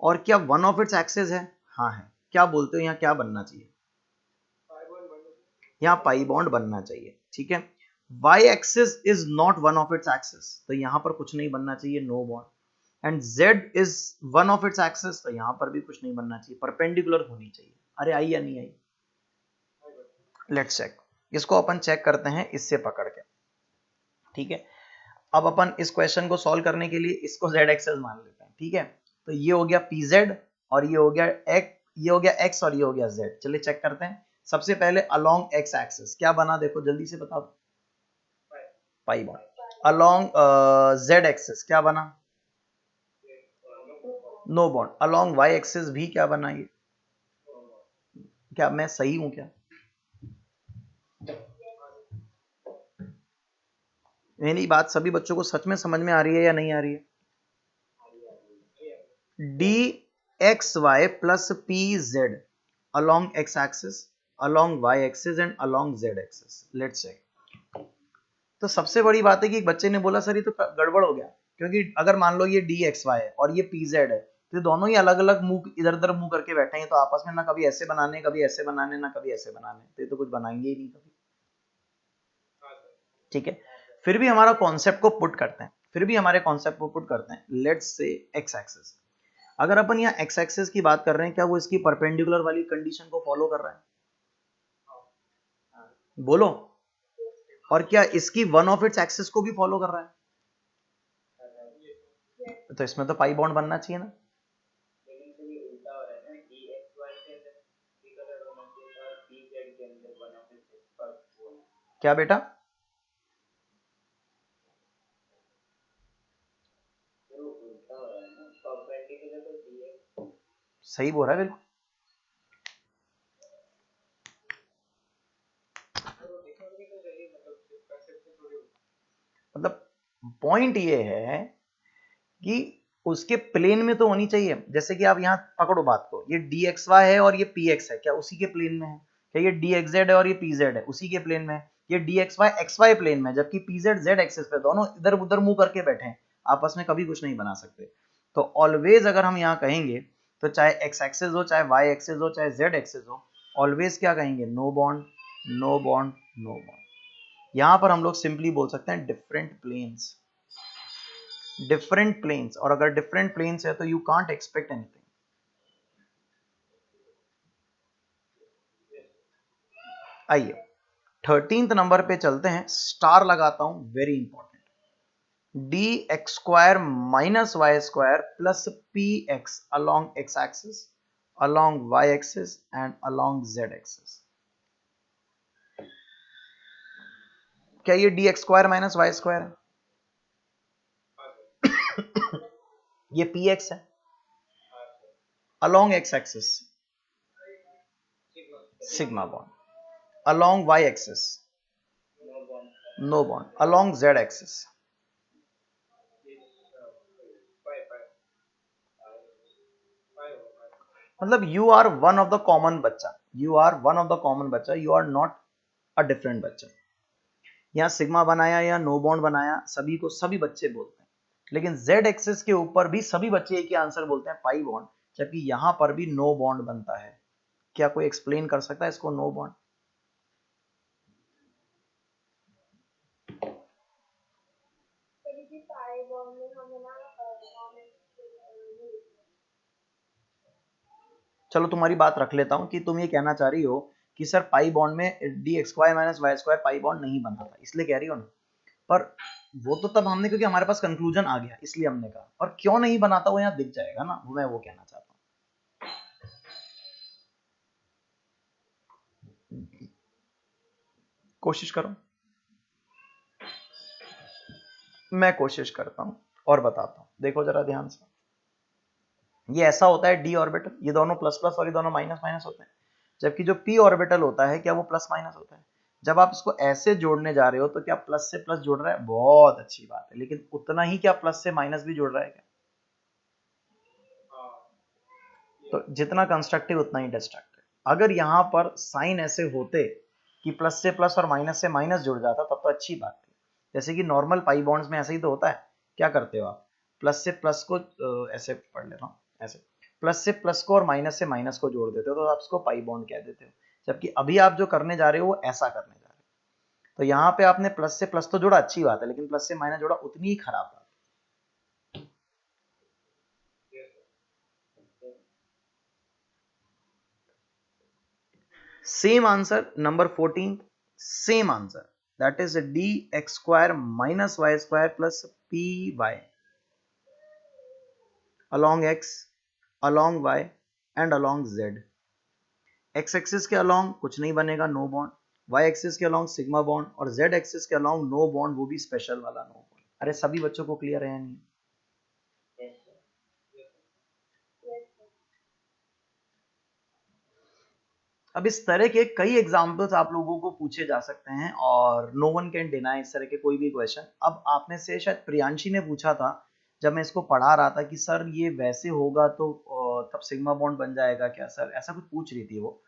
और क्या वन ऑफ इट्स एक्सिस है, हाँ है। क्या बोलते हो यहाँ क्या बनना चाहिए, यहाँ पाई बॉन्ड बनना चाहिए, ठीक है। y axis is not one of its axis, तो यहां पर कुछ नहीं बनना चाहिए, no bond. And z is one of its axis, तो यहां पर भी कुछ नहीं बनना चाहिए, परपेंडिकुलर होनी चाहिए। अरे आई या नहीं आई, लेट्स चेक, इसको अपन चेक करते हैं इससे पकड़ के, ठीक है। अब अपन इस क्वेश्चन को सॉल्व करने के लिए इसको z एक्सिस मान लेते हैं, ठीक है। तो ये हो गया pz और ये हो गया x, ये हो गया x और ये हो गया z। चलिए चेक करते हैं। सबसे पहले अलोंग x एक्सिस क्या बना, देखो जल्दी से बताओ, pi bond. Along z axis क्या बना, no bond. Along y axis भी क्या बना, ये क्या मैं सही हूं क्या, मेरी बात सभी बच्चों को सच में समझ में आ रही है या नहीं आ रही है। D X Y plus P Z along X axis, along Y axis and along Z axis, let's check. तो सबसे बड़ी बात है कि एक बच्चे ने बोला सर ये तो गड़बड़ हो गया, क्योंकि अगर मान लो ये डी एक्स वाई है और ये पी जेड है, तो दोनों ही अलग अलग मुंह इधर उधर मुंह करके बैठे हैं, तो आपस में ना कभी ऐसे बनाने, कभी ऐसे बनाने, ना कभी ऐसे बनाने, तो ये तो कुछ बनाएंगे ही नहीं कभी, ठीक है। फिर भी हमारा कॉन्सेप्ट को पुट करते हैं, फिर भी हमारे कॉन्सेप्ट को पुट करते हैं। लेट्स से एक्स एक्सिस, अगर अपन यहाँ एक्स एक्सिस की बात कर रहे हैं, क्या वो इसकी परपेंडिकुलर वाली कंडीशन को फॉलो कर रहा है, बोलो। और क्या इसकी वन ऑफ इट्स एक्सिस को भी फॉलो कर रहा है, तो इसमें तो पाई बॉन्ड बनना चाहिए ना। क्या बेटा, सही बोल रहा है बिल्कुल। मतलब पॉइंट ये है कि उसके प्लेन में तो होनी चाहिए। जैसे कि आप यहाँ पकड़ो बात को, ये डी एक्स वाई है और ये पी एक्स है, क्या उसी के प्लेन में है, क्या ये डी एक्स जेड है और ये पी जेड है उसी के प्लेन में है, ये डी एक्स वाई प्लेन में, जबकि पी जेड जेड एक्सिस पे, दोनों इधर उधर मुंह करके बैठे हैं, आपस में कभी कुछ नहीं बना सकते। तो ऑलवेज अगर हम यहाँ कहेंगे तो चाहे एक्स एक्सिस हो, चाहे वाई एक्सिस हो, चाहे जेड एक्सिस हो, ऑलवेज क्या कहेंगे, no bond, no bond, no bond. यहां पर हम लोग सिंपली बोल सकते हैं डिफरेंट प्लेन्स, डिफरेंट प्लेन्स, और अगर डिफरेंट प्लेन्स है तो यू कांट एक्सपेक्ट एनीथिंग। आइए 13th नंबर पे चलते हैं, स्टार लगाता हूं, very important. D X square minus Y square plus P X along X axis, along Y axis and along Z axis. क्या ये D X square minus Y square है ये पी एक्स है, along X axis sigma bond, along y axis no bond, along z axis मतलब you are one of the common बच्चा, you are one of the common बच्चा, you are not a different बच्चा। यहाँ sigma बनाया या no bond बनाया, सभी को सभी बच्चे बोलते हैं, लेकिन z एक्सिस के ऊपर भी सभी बच्चे एक ही आंसर बोलते हैं पाई बॉन्ड, जबकि यहाँ पर भी नो बॉन्ड बनता है। क्या कोई एक्सप्लेन कर सकता है इसको, नो बॉन्ड? चलो तुम्हारी बात रख लेता हूं कि तुम ये कहना चाह रही हो कि सर पाई बॉन्ड में D X square minus Y square pi bond नहीं बना था, इसलिए कह रही हो ना। पर वो तो तब हमने, क्योंकि हमारे पास कंक्लूजन आ गया इसलिए हमने कहा, और क्यों नहीं बनाता वो यहाँ दिख जाएगा ना, मैं वो कहना चाहता हूँ। कोशिश करो, मैं कोशिश करता हूँ और बताता हूँ, देखो जरा ध्यान से। ये ऐसा होता है डी ऑर्बिटल, ये दोनों प्लस प्लस और ये दोनों माइनस माइनस होते हैं, जबकि जो पी ऑर्बिटल होता है क्या वो प्लस माइनस होता है? जब आप इसको ऐसे जोड़ने जा रहे हो तो क्या प्लस से प्लस जुड़ रहा है? बहुत अच्छी बात है, लेकिन उतना ही क्या प्लस से माइनस भी जुड़ रहा है क्या? तो जितना कंस्ट्रक्टिव उतना ही डिस्ट्रक्टिव। अगर यहाँ पर साइन ऐसे होते कि प्लस से प्लस और माइनस से माइनस जुड़ जाता तब तो अच्छी बात थी, जैसे कि नॉर्मल पाई बॉन्ड्स में ऐसे ही तो होता है। क्या करते हो आप, प्लस से प्लस को ऐसे पढ़ ले रहा हूँ, ऐसे प्लस से प्लस को और माइनस से माइनस को जोड़ देते हो तो आप इसको पाई बॉन्ड कह देते हो, जबकि अभी आप जो करने जा रहे हो वो ऐसा करने जा रहे हो। तो यहाँ पे आपने प्लस से प्लस तो जोड़ा, अच्छी बात है, लेकिन प्लस से माइनस जोड़ा उतनी ही खराब बात। Same answer, number 14th, same answer. That is dx square minus y square plus py along x, along y and along z. x axis के along कुछ नहीं बनेगा, नो बॉन्ड। y एक्सिस के along सिग्मा बॉन्ड, और z axis के along no bond, वो भी special वाला नो बॉन्ड। अरे सभी बच्चों को क्लियर है नहीं? अब इस तरह के कई एग्जाम्पल्स आप लोगों को पूछे जा सकते हैं और नो वन कैन डिनाई इस तरह के कोई भी क्वेश्चन। अब आप में से शायद प्रियांशी ने पूछा था जब मैं इसको पढ़ा रहा था कि सर ये वैसे होगा तो तब सिग्मा बॉन्ड बन जाएगा क्या सर, ऐसा कुछ पूछ रही थी वो।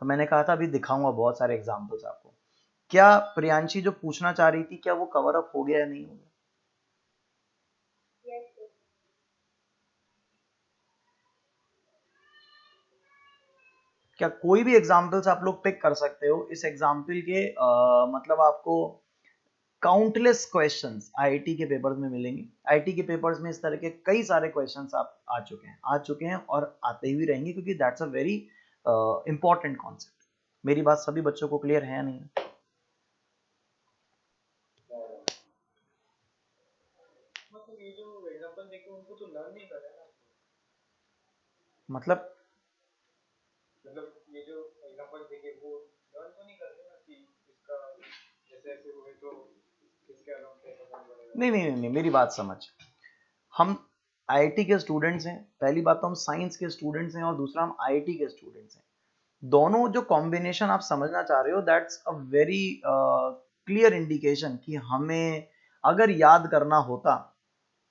तो मैंने कहा था अभी दिखाऊंगा बहुत सारे एग्जाम्पल्स आपको। क्या प्रियांशी जो पूछना चाह रही थी क्या वो कवर अप हो गया या नहीं हो गया? क्या कोई भी एग्जाम्पल्स आप लोग पिक कर सकते हो इस एग्जाम्पल के? मतलब आपको काउंटलेस क्वेश्चंस आईआईटी के पेपर्स में मिलेंगे। आईआईटी के पेपर्स में इस तरह के कई सारे क्वेश्चंस आप आ चुके हैं और आते हुए रहेंगे, क्योंकि that's a very important concept. मेरी बात सभी बच्चों को क्लियर है या नहीं? मतलब ये जो एग्जांपल देखे उनको तो लर्न नहीं कर रहे ना, मतलब ये जो एग्जांपल देखे वो लर्न तो नहीं कर रहे ना कि इसका जैसे ऐसे हुए तो इसके अलावा कैसे बन बनेगा। नहीं नहीं नहीं, मेरी बात समझ। हम आईआईटी के स्टूडेंट्स हैं, पहली बात तो हम साइंस के स्टूडेंट्स हैं और दूसरा हम आईआईटी के स्टूडेंट्स हैं। दोनों जो कॉम्बिनेशन आप समझना चाह रहे हो that's a very clear indication कि हमें अगर याद करना होता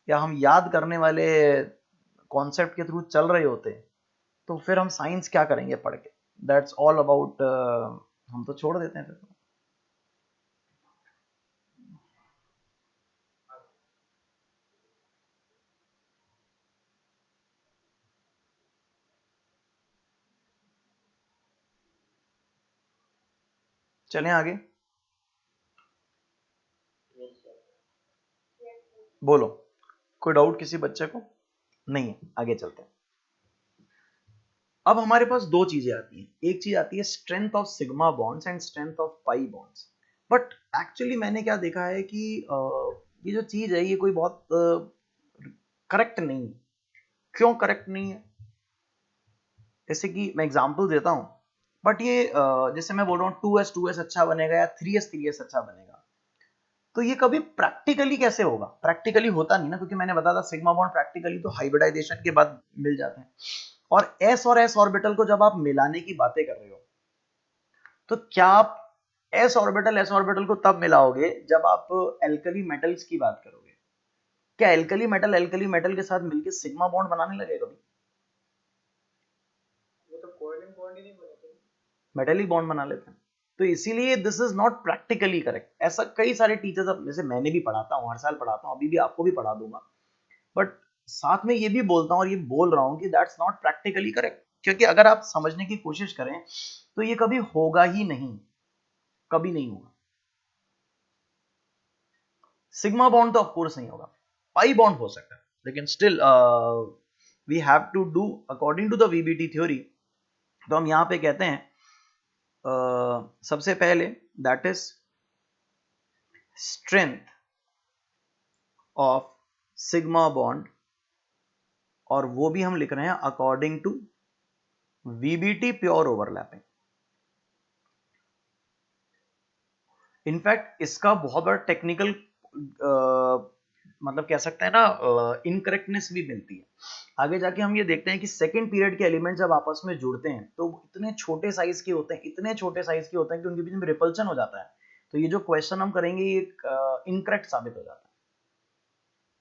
या हम याद करने वाले कॉन्सेप्ट के थ्रू चल रहे होते तो फिर हम साइंस क्या करेंगे पढ़ के? दैट्स ऑल अबाउट, हम तो छोड़ देते हैं फिर तो। चलें आगे, बोलो कोई डाउट किसी बच्चे को? नहीं है, आगे चलते हैं। अब हमारे पास दो चीजें आती हैं, एक चीज आती है strength of sigma bonds and strength of pi bonds. But actually मैंने क्या देखा है कि ये जो चीज है ये कोई बहुत करेक्ट नहीं है। क्यों करेक्ट नहीं है? जैसे कि मैं एग्जांपल देता हूं, बट ये जैसे मैं बोल रहा हूँ 2s अच्छा बनेगा या 3s अच्छा बनेगा, तो ये कभी प्रैक्टिकली कैसे होगा? प्रैक्टिकली होता नहीं ना, क्योंकि मैंने बताया था सिग्मा बॉन्ड प्रैक्टिकली तो हाइब्रिडाइजेशन के बाद मिल जाते हैं। और s ऑर्बिटल को जब आप मिलाने की बातें कर रहे हो तो क्या आप s ऑर्बिटल को तब मिलाओगे जब आप एल्कली मेटल्स की बात करोगे? क्या एल्कली मेटल के साथ मिलकर सिग्मा बॉन्ड बनाने लगे कभी? वो तो कोवैलेंट बॉन्ड ही नहीं बनाते, मेटलिक बॉन्ड बना लेते हैं। तो इसीलिए this is not practically correct. ऐसा कई सारे टीचर्स, अब जैसे मैंने भी पढ़ाता हूँ, हर साल पढ़ाता हूँ, अभी भी आपको भी पढ़ा दूंगा, बट साथ में ये भी बोलता हूँ और ये बोल रहा हूँ कि दैट्स नॉट प्रैक्टिकली करेक्ट, क्योंकि अगर आप समझने की कोशिश करें तो ये कभी होगा ही नहीं, कभी नहीं होगा। सिग्मा बॉन्ड तो ऑफकोर्स नहीं होगा, पाई बॉन्ड हो सकता है, लेकिन still we have to do according to the VBT theory. तो हम यहां पे कहते हैं सबसे पहले that is strength of sigma bond, और वो भी हम लिख रहे हैं according to VBT pure overlapping. In fact इसका बहुत बड़ा टेक्निकल मतलब कह सकते हैं ना इनकरेक्टनेस भी मिलती है। आगे जाके हम ये देखते हैं कि सेकंड पीरियड के एलिमेंट जब आपस में जुड़ते हैं तो इतने छोटे साइज के होते हैं, इतने छोटे साइज के होते हैं कि उनके बीच में रिपल्शन हो जाता है। तो ये जो क्वेश्चन हम करेंगे ये इनकरेक्ट साबित हो जाता है,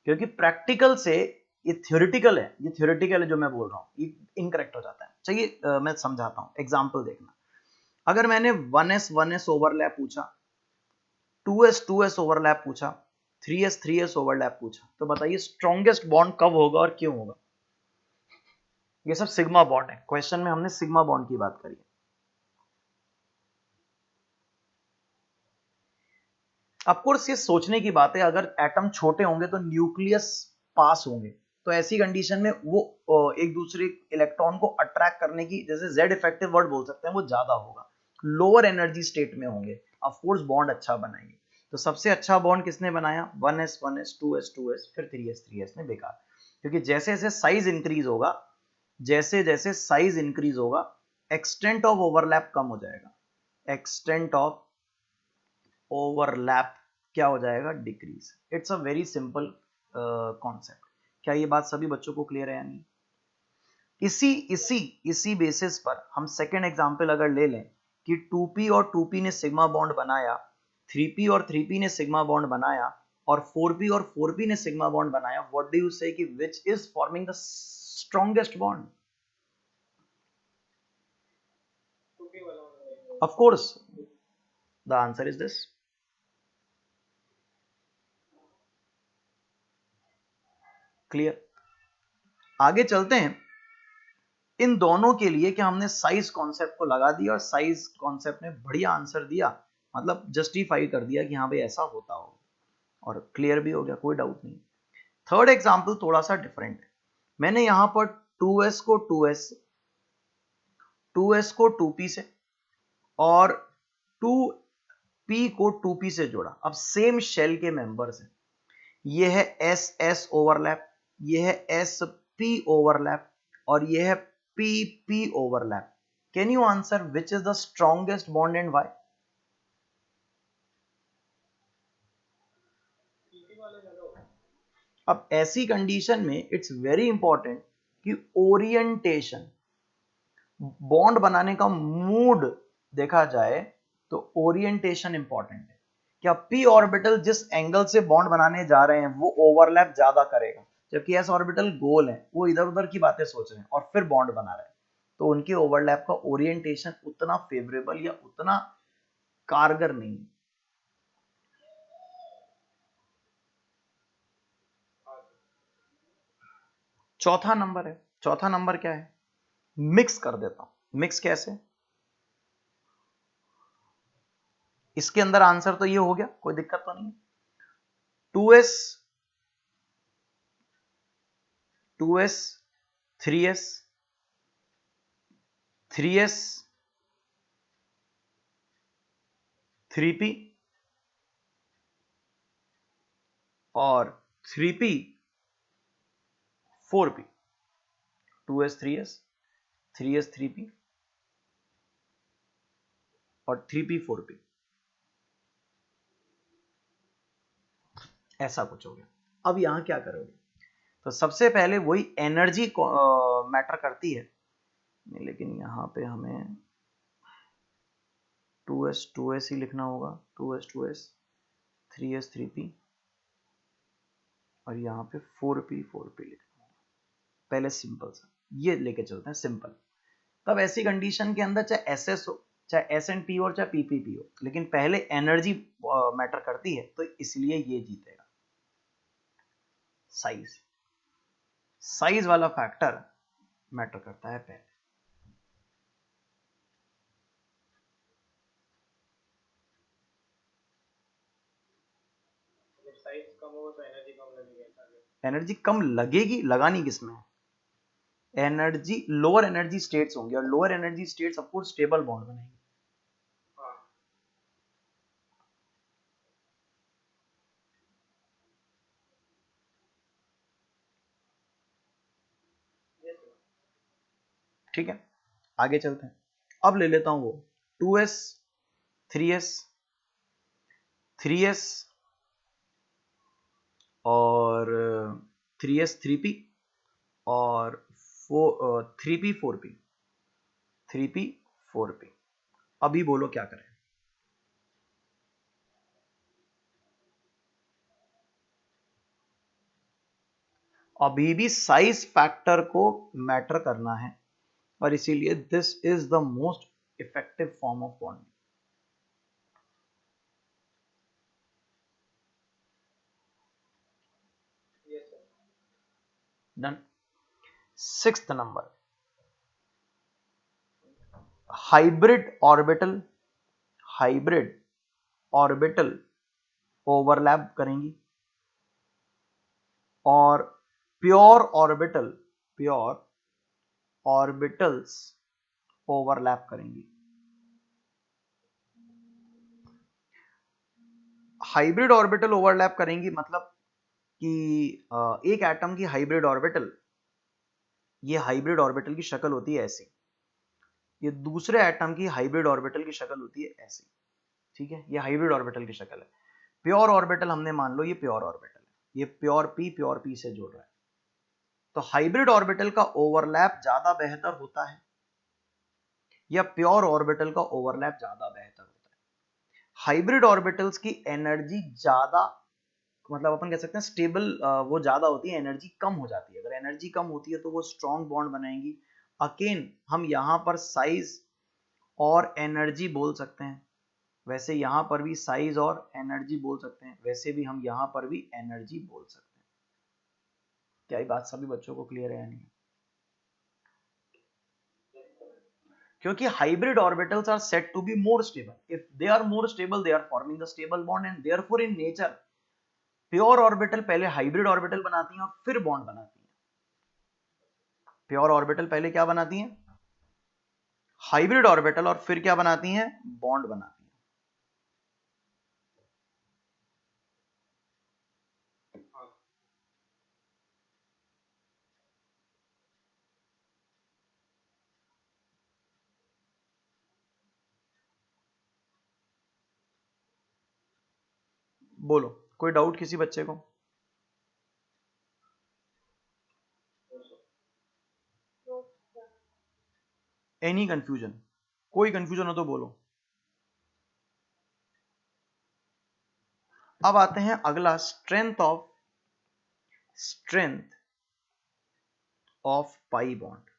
क्योंकि प्रैक्टिकल से ये थ्योरेटिकल है, ये थ्योरेटिकल है जो मैं बोल रहा हूँ, ये इनकरेक्ट हो जाता है। चलिए मैं समझाता हूँ, एग्जाम्पल देखना। अगर मैंने 1s ओवरलैप पूछा, 2s ओवरलैप पूछा, 3s ओवरलैप पूछा, तो बताइए स्ट्रॉन्गेस्ट बॉन्ड कब होगा और क्यों होगा? ये सब सिग्मा बॉन्ड है, क्वेश्चन में हमने सिग्मा बॉन्ड की बात करी है। ऑफ कोर्स ये सोचने की बात है, अगर एटम छोटे होंगे तो न्यूक्लियस पास होंगे, तो ऐसी कंडीशन में वो एक दूसरे इलेक्ट्रॉन को अट्रैक्ट करने की, जैसे जेड इफेक्टिव वर्ड बोल सकते हैं, वो ज्यादा होगा, लोअर एनर्जी स्टेट में होंगे, ऑफ कोर्स बॉन्ड अच्छा बनाएंगे। तो सबसे अच्छा बॉन्ड किसने बनाया? 1s 2s फिर 3s ने बेकार, क्योंकि जैसे जैसे साइज इंक्रीज होगा, जैसे जैसे साइज इंक्रीज होगा, एक्सटेंट ऑफ ओवरलैप कम हो जाएगा, एक्सटेंट ऑफ ओवरलैप क्या हो जाएगा? Decrease. It's a very simple concept. क्या ये बात सभी बच्चों को क्लियर है या नहीं? इसी इसी इसी बेसिस पर हम सेकेंड एग्जांपल अगर ले लें कि 2p और 2p ने सिग्मा बॉन्ड बनाया, 3p और 3p ने सिग्मा बॉन्ड बनाया, और 4p और 4p ने सिग्मा बॉन्ड बनाया, व्हाट डू यू से कि which is forming the strongest bond? Of course the answer is this. Clear? आगे चलते हैं। इन दोनों के लिए क्या हमने साइज कॉन्सेप्ट को लगा दिया और साइज कॉन्सेप्ट ने बढ़िया आंसर दिया, मतलब जस्टिफाई कर दिया कि हाँ भाई ऐसा होता हो, और क्लियर भी हो गया, कोई डाउट नहीं। थर्ड एग्जांपल थोड़ा सा डिफरेंट है। मैंने यहां पर 2s को 2s, 2s को 2p से और 2p को 2p से जोड़ा। अब सेम शेल के मेंबर्स हैं, ये है ss ओवरलैप, ये है sp ओवरलैप, और ये है pp overlap. Can you answer which is the strongest bond and why? अब ऐसी कंडीशन में इट्स वेरी इंपॉर्टेंट कि ओरिएंटेशन, बॉन्ड बनाने का मूड देखा जाए तो ओरिएंटेशन इंपॉर्टेंट है। क्या p ऑर्बिटल जिस एंगल से बॉन्ड बनाने जा रहे हैं वो ओवरलैप ज्यादा करेगा, जबकि s ऑर्बिटल गोल है, वो इधर उधर की बातें सोच रहे हैं और फिर बॉन्ड बना रहे हैं, तो उनके ओवरलैप का ओरिएंटेशन उतना फेवरेबल या उतना कारगर नहीं। चौथा नंबर है, चौथा नंबर क्या है? मिक्स कर देता हूं। मिक्स कैसे? इसके अंदर आंसर तो ये हो गया, कोई दिक्कत तो नहीं। 2s 2s 3s 3s 3p और 3p 4p, 2s 3s 3s 3p और 3p 4p, ऐसा कुछ हो गया। अब यहां क्या करोगे? तो सबसे पहले वही एनर्जी मैटर करती है, लेकिन यहां पे हमें 2s ही लिखना होगा, 2s 3s 3p और यहाँ पे 4p 4p लिखना होगा। पहले सिंपल सा ये लेके चलते हैं, सिंपल। तब ऐसी कंडीशन के अंदर चाहे SS हो चाहे SNP हो और चाहे PPP हो, लेकिन पहले एनर्जी मैटर करती है, तो इसलिए ये जीतेगा। साइज, साइज वाला फैक्टर मैटर करता है पहले। साइज कम होगा तो एनर्जी कम लगेगी ऐसा है? एनर्जी कम लगेगी, लगानी किसमें है? एनर्जी, लोअर एनर्जी स्टेट्स होंगे और lower energy states of course stable bond बनेंगे। हाँ। Yes, sir. ठीक है, आगे चलते हैं। अब ले लेता हूं वो 2s 3s 3s और 3s 3p और 3p 4p 3p 4p। अभी बोलो क्या करें? अभी भी साइज फैक्टर को मैटर करना है और इसीलिए this is the most effective form of bonding. Yes, sir. Done. 6th number, hybrid orbital, hybrid orbital overlap करेंगी और pure orbital, pure orbitals overlap करेंगी। हाइब्रिड ऑर्बिटल ओवरलैप करेंगी मतलब कि एक एटम की हाइब्रिड ऑर्बिटल, ये हाइब्रिड ऑर्बिटल की शक्ल होती है ऐसी, ये दूसरे एटम की हाइब्रिड ऑर्बिटल की शक्ल होती है ऐसी। ठीक है, ये हाइब्रिड ऑर्बिटल की शक्ल है। प्योर ऑर्बिटल हमने मान लो ये प्योर ऑर्बिटल है, ये प्योर पी से जुड़ रहा है, तो हाइब्रिड ऑर्बिटल का ओवरलैप ज्यादा बेहतर होता है या प्योर ऑर्बिटल का ओवरलैप ज्यादा बेहतर होता है? हाइब्रिड ऑर्बिटल्स की एनर्जी ज्यादा, मतलब अपन कह सकते हैं स्टेबल, वो ज्यादा होती है, एनर्जी कम हो जाती है। अगर एनर्जी कम होती है तो वो स्ट्रॉन्ग बॉन्ड बनाएंगी। अगेन हम यहां पर साइज और एनर्जी बोल सकते हैं, वैसे यहां पर भी साइज और एनर्जी बोल सकते हैं, वैसे भी हम यहां पर भी एनर्जी बोल सकते हैं। क्या ये बात सभी बच्चों को क्लियर है या नहीं? क्योंकि hybrid orbitals are set to be more stable, if they are more stable they are forming the stable bond and therefore in nature pure orbital पहले हाइब्रिड ऑर्बिटल बनाती हैं और फिर बॉन्ड बनाती हैं। प्योर ऑर्बिटल पहले क्या बनाती हैं? हाइब्रिड ऑर्बिटल, और फिर क्या बनाती हैं? बॉन्ड बनाती हैं। हाँ। बोलो, कोई डाउट किसी बच्चे को? Any confusion? कोई कंफ्यूजन हो तो बोलो। अब आते हैं अगला, strength of pi bond,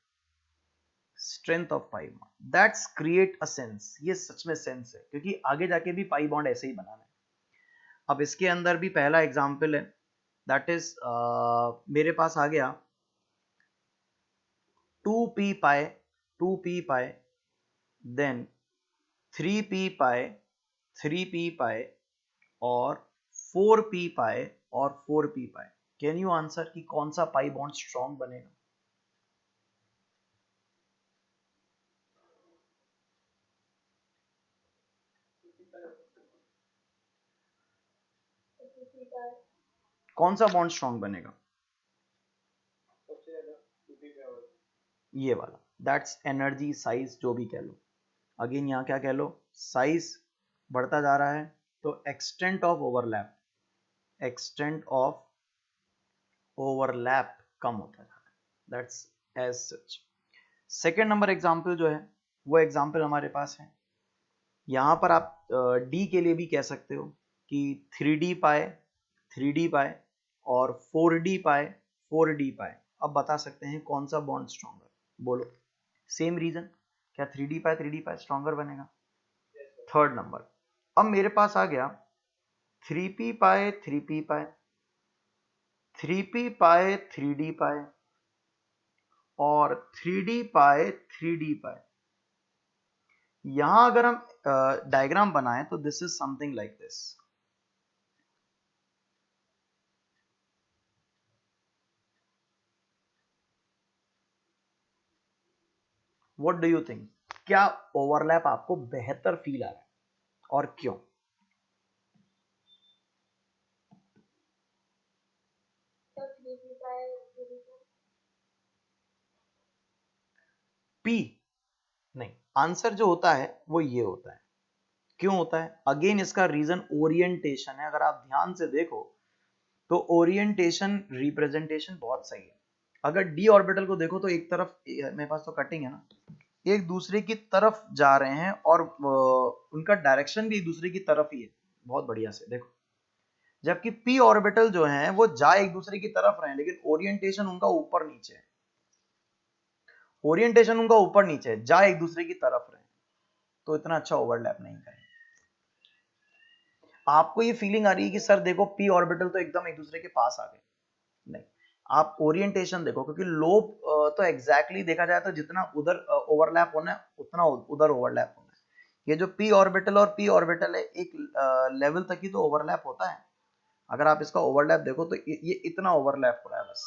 strength of pi bond that's create a sense. ये सच में सेंस है क्योंकि आगे जाके भी पाई बॉन्ड ऐसे ही बनाना है। अब इसके अंदर भी पहला एग्जांपल है, दैट इज मेरे पास आ गया 2p पाई, 2p पाई, देन 3p पाई, 3p पाई और 4p पाई और 4p pi. Can you answer कि कौन सा पाई बॉन्ड स्ट्रॉन्ग बनेगा? कौन सा बॉन्ड स्ट्रॉन्ग बनेगा? सबसे ज्यादा टूटी पे होगा। ये वाला, दैट्स एनर्जी साइज जो भी कह लो। अगेन यहाँ क्या कह लो, साइज बढ़ता जा रहा है तो extent of overlap, extent of overlap कम होता जा रहा है, दैट्स एज सच। सेकेंड नंबर एग्जाम्पल जो है वो एग्जाम्पल हमारे पास है, यहां पर आप डी के लिए भी कह सकते हो कि 3d पाए, 3d पाए और 4d पाए, 4d पाए। अब बता सकते हैं कौन सा बॉन्ड स्ट्रॉन्गर? बोलो, सेम रीजन, क्या 3d पाए 3d पाए स्ट्रॉन्गर बनेगा? Third number. अब मेरे पास आ गया 3p पाए 3p पाए, 3p पाए 3d पाए और 3d पाए 3d पाए। यहां अगर हम डायग्राम बनाएं तो this is something like this. What do you think, क्या ओवरलैप आपको बेहतर फील आ रहा है और क्यों? पी नहीं, आंसर जो होता है वो ये होता है। क्यों होता है? अगेन इसका रीजन ओरिएंटेशन है। अगर आप ध्यान से देखो तो ओरिएंटेशन रिप्रेजेंटेशन बहुत सही है। अगर डी ऑर्बिटल को देखो तो एक तरफ, मेरे पास तो कटिंग है ना, एक दूसरे की तरफ जा रहे हैं और उनका डायरेक्शन भी एक दूसरे की तरफ ही है। बहुत बढ़िया से देखो। जबकि पी ऑर्बिटल जो है वो जा एक दूसरे की तरफ रहे हैं, लेकिन ओरिएंटेशन उनका ऊपर नीचे है। ओरिएंटेशन उनका ऊपर नीचे है, जा एक दूसरे की तरफ रहे, तो इतना अच्छा ओवरलैप नहीं करेंगे। आपको ये फीलिंग आ रही है कि सर देखो पी ऑर्बिटल तो एकदम एक दूसरे के पास आ गए, नहीं, आप ओरिएंटेशन देखो, क्योंकि लोब तो एग्जैक्टली देखा जाए तो जितना उधर ओवरलैप होना है उतना उधर ओवरलैप होना है। ये जो पी ऑर्बिटल और पी ऑर्बिटल है, एक लेवल तक ही तो ओवरलैप होता है। अगर आप इसका ओवरलैप देखो तो ये इतना ओवरलैप हो रहा है बस।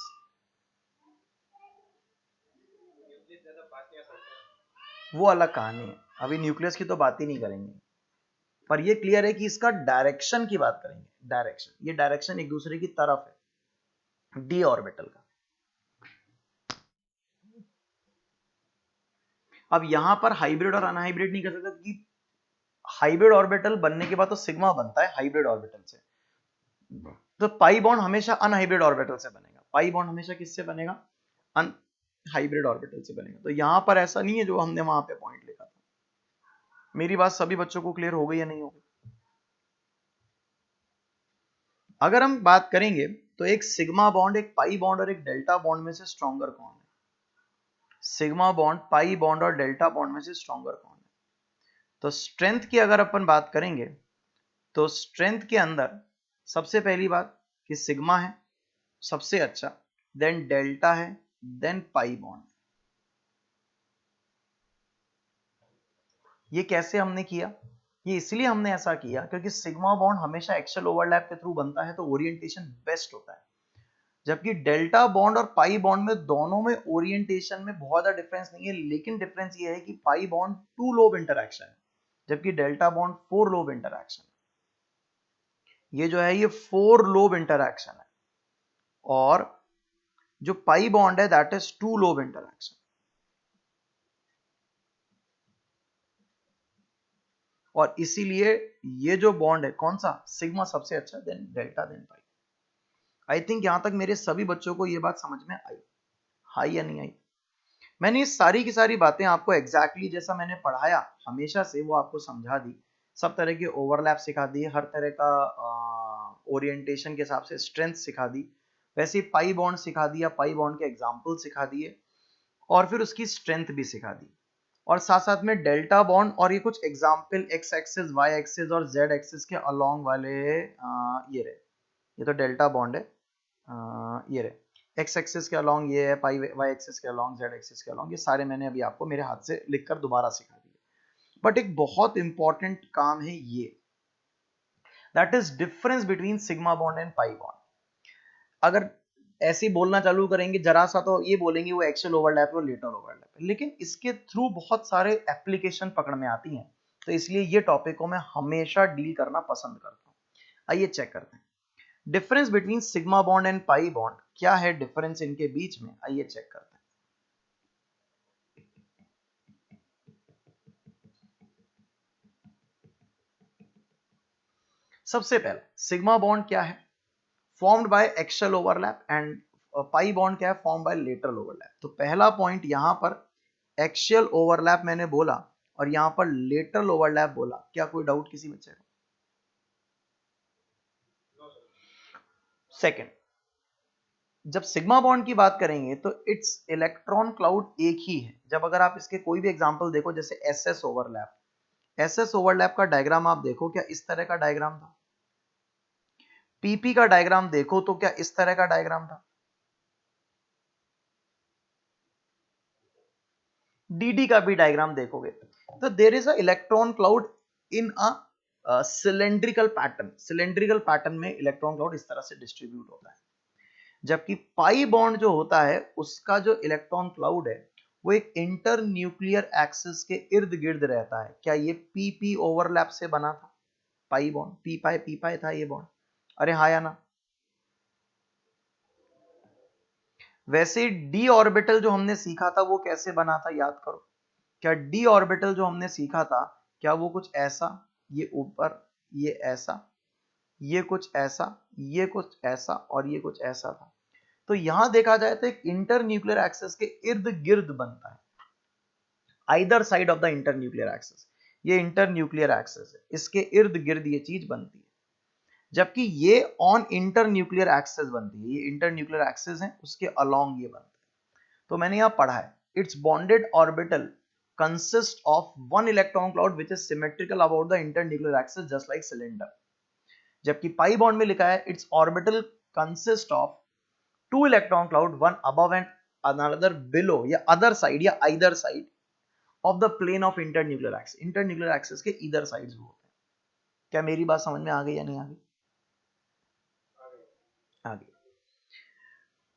वो अलग कहानी है, अभी न्यूक्लियस की तो बात ही नहीं करेंगे। पर ये क्लियर है कि इसका डायरेक्शन की बात करेंगे। डायरेक्शन, ये डायरेक्शन एक दूसरे की तरफ है डी ऑर्बिटल का। अब यहां पर हाइब्रिड और अनहाइब्रिड नहीं कर सकते, क्योंकि हाइब्रिड ऑर्बिटल बनने के बाद तो सिग्मा बनता है हाइब्रिड ऑर्बिटल से। तो पाई बॉन्ड हमेशा अनहाइब्रिड ऑर्बिटल से बनेगा। पाई बॉन्ड हमेशा किससे बनेगा? अन हाइब्रिड ऑर्बिटल से बनेगा। तो यहां पर ऐसा नहीं है जो हमने वहां पे पॉइंट लिखा था। मेरी बात सभी बच्चों को क्लियर हो गई या नहीं हो गई? अगर हम बात करेंगे तो एक सिग्मा बॉन्ड, एक पाई बॉन्ड और एक डेल्टा बॉन्ड में से स्ट्रॉन्गर कौन है? सिग्मा बॉन्ड, पाई बॉन्ड और डेल्टा बॉन्ड में से स्ट्रॉन्गर कौन है? तो स्ट्रेंथ की अगर अपन बात करेंगे तो स्ट्रेंथ के अंदर सबसे पहली बात कि सिग्मा है सबसे अच्छा, देन डेल्टा है, देन पाई बॉन्ड। ये कैसे हमने किया? ये इसलिए हमने ऐसा किया क्योंकि सिग्मा बॉन्ड हमेशा एक्सियल ओवरलैप के थ्रू बनता है, तो ओरिएंटेशन बेस्ट होता है। जबकि डेल्टा बॉन्ड और पाई बॉन्ड में दोनों में ओरिएंटेशन में बहुत ज्यादा डिफरेंस नहीं है, लेकिन डिफरेंस ये है कि पाई बॉन्ड 2 लोब इंटरैक्शन है, जबकि डेल्टा बॉन्ड 4 लोब इंटरैक्शन है। ये जो है ये 4 लोब इंटरैक्शन है, और जो पाई बॉन्ड है दैट इज 2 लोब इंटरैक्शन। और इसीलिए ये जो बॉन्ड है कौन सा, सिग्मा सबसे अच्छा, then delta, then pi. I think यहां तक मेरे सभी बच्चों को ये बात समझ में आई, हाई या नहीं आई? मैंने ये सारी की सारी बातें आपको एग्जैक्टली जैसा मैंने पढ़ाया हमेशा से वो आपको समझा दी। सब तरह के ओवरलैप सिखा दिए, हर तरह का ओरिएंटेशन के हिसाब से स्ट्रेंथ सिखा दी, वैसे ही पाई बॉन्ड सिखा दिया, पाई बॉन्ड के एग्जाम्पल सिखा दिए, और फिर उसकी स्ट्रेंथ भी सिखा दी, और साथ साथ में डेल्टा बॉन्ड और ये कुछ example X axis, Y axis और जेड एक्सिस के अलोंग वाले ये रहे, ये तो डेल्टा बॉन्ड है, ये रहे एक्स एक्सिस के अलोंग ये है, पाई वाई एक्सिस के अलोंग, जेड एक्सिस के अलोंग, ये सारे मैंने अभी आपको मेरे हाथ से लिखकर दोबारा सिखा दिए। बट एक बहुत इंपॉर्टेंट काम है ये, that is difference between sigma bond and pi bond. अगर ऐसे ही बोलना चालू करेंगे जरा सा तो ये बोलेंगे वो एक्सियल ओवरलैप है और लेटरल ओवरलैप है, लेकिन इसके थ्रू बहुत सारे एप्लीकेशन पकड़ में आती हैं, तो इसलिए ये टॉपिक को मैं हमेशा डील करना पसंद करता हूं। आइए चेक करते हैं difference between sigma bond and pi bond, क्या है डिफरेंस इनके बीच में, आइए चेक करते हैं। सबसे पहले सिग्मा बॉन्ड क्या है? Formed by axial overlap, and pi bond क्या है? Form by lateral overlap. तो पहला पॉइंट यहां पर एक्सियल ओवरलैप मैंने बोला और यहां पर लेटरल ओवरलैप बोला, क्या कोई डाउट किसी बच्चे को? सेकंड, जब सिग्मा बॉन्ड की बात करेंगे तो इट्स इलेक्ट्रॉन क्लाउड एक ही है। जब अगर आप इसके कोई भी एग्जांपल देखो, जैसे S S overlap, SS overlap का डायग्राम आप देखो, क्या इस तरह का डायग्राम था? पीपी का डायग्राम देखो तो क्या इस तरह का डायग्राम था? डीडी का भी डायग्राम देखोगे तो there is a electron cloud in a cylindrical pattern. Cylindrical pattern में इलेक्ट्रॉन क्लाउड इस तरह से डिस्ट्रीब्यूट होता है, जबकि पाई बॉन्ड जो होता है उसका जो इलेक्ट्रॉन क्लाउड है वो एक इंटर न्यूक्लियर एक्सिस के इर्द गिर्द रहता है। क्या ये पीपी ओवरलैप से बना था? पाई बॉन्ड पी पाई था ये बॉन्ड? अरे हाँ या ना? वैसे डी ऑर्बिटल जो हमने सीखा था वो कैसे बना था, याद करो। क्या डी ऑर्बिटल जो हमने सीखा था, क्या वो कुछ ऐसा, ये ऊपर, ये ऐसा, ये कुछ ऐसा, ये कुछ ऐसा और ये कुछ ऐसा था? तो यहां देखा जाए तो एक इंटर न्यूक्लियर एक्सिस के इर्द गिर्द बनता है, either side of the inter nuclear axis. ये इंटर न्यूक्लियर एक्सिस है, इसके इर्द गिर्द ये चीज बनती है, जबकि ये ऑन इंटर न्यूक्लियर एक्सिस बनती है। ये इंटर न्यूक्लियर एक्सिस है, उसके अलोंग ये बनता है। तो मैंने यहां पढ़ा है, it's bonded orbital consist of one electron cloud which is symmetrical about the internuclear axis just like cylinder। जबकि पाई बॉन्ड में लिखा है it's orbital consist of two electron cloud, one above and another below या other side या either side of the plane of internuclear axis. Internuclear axis के इधर sides होते हैं। क्या मेरी बात समझ में आ गई या नहीं आ गई? आ गई।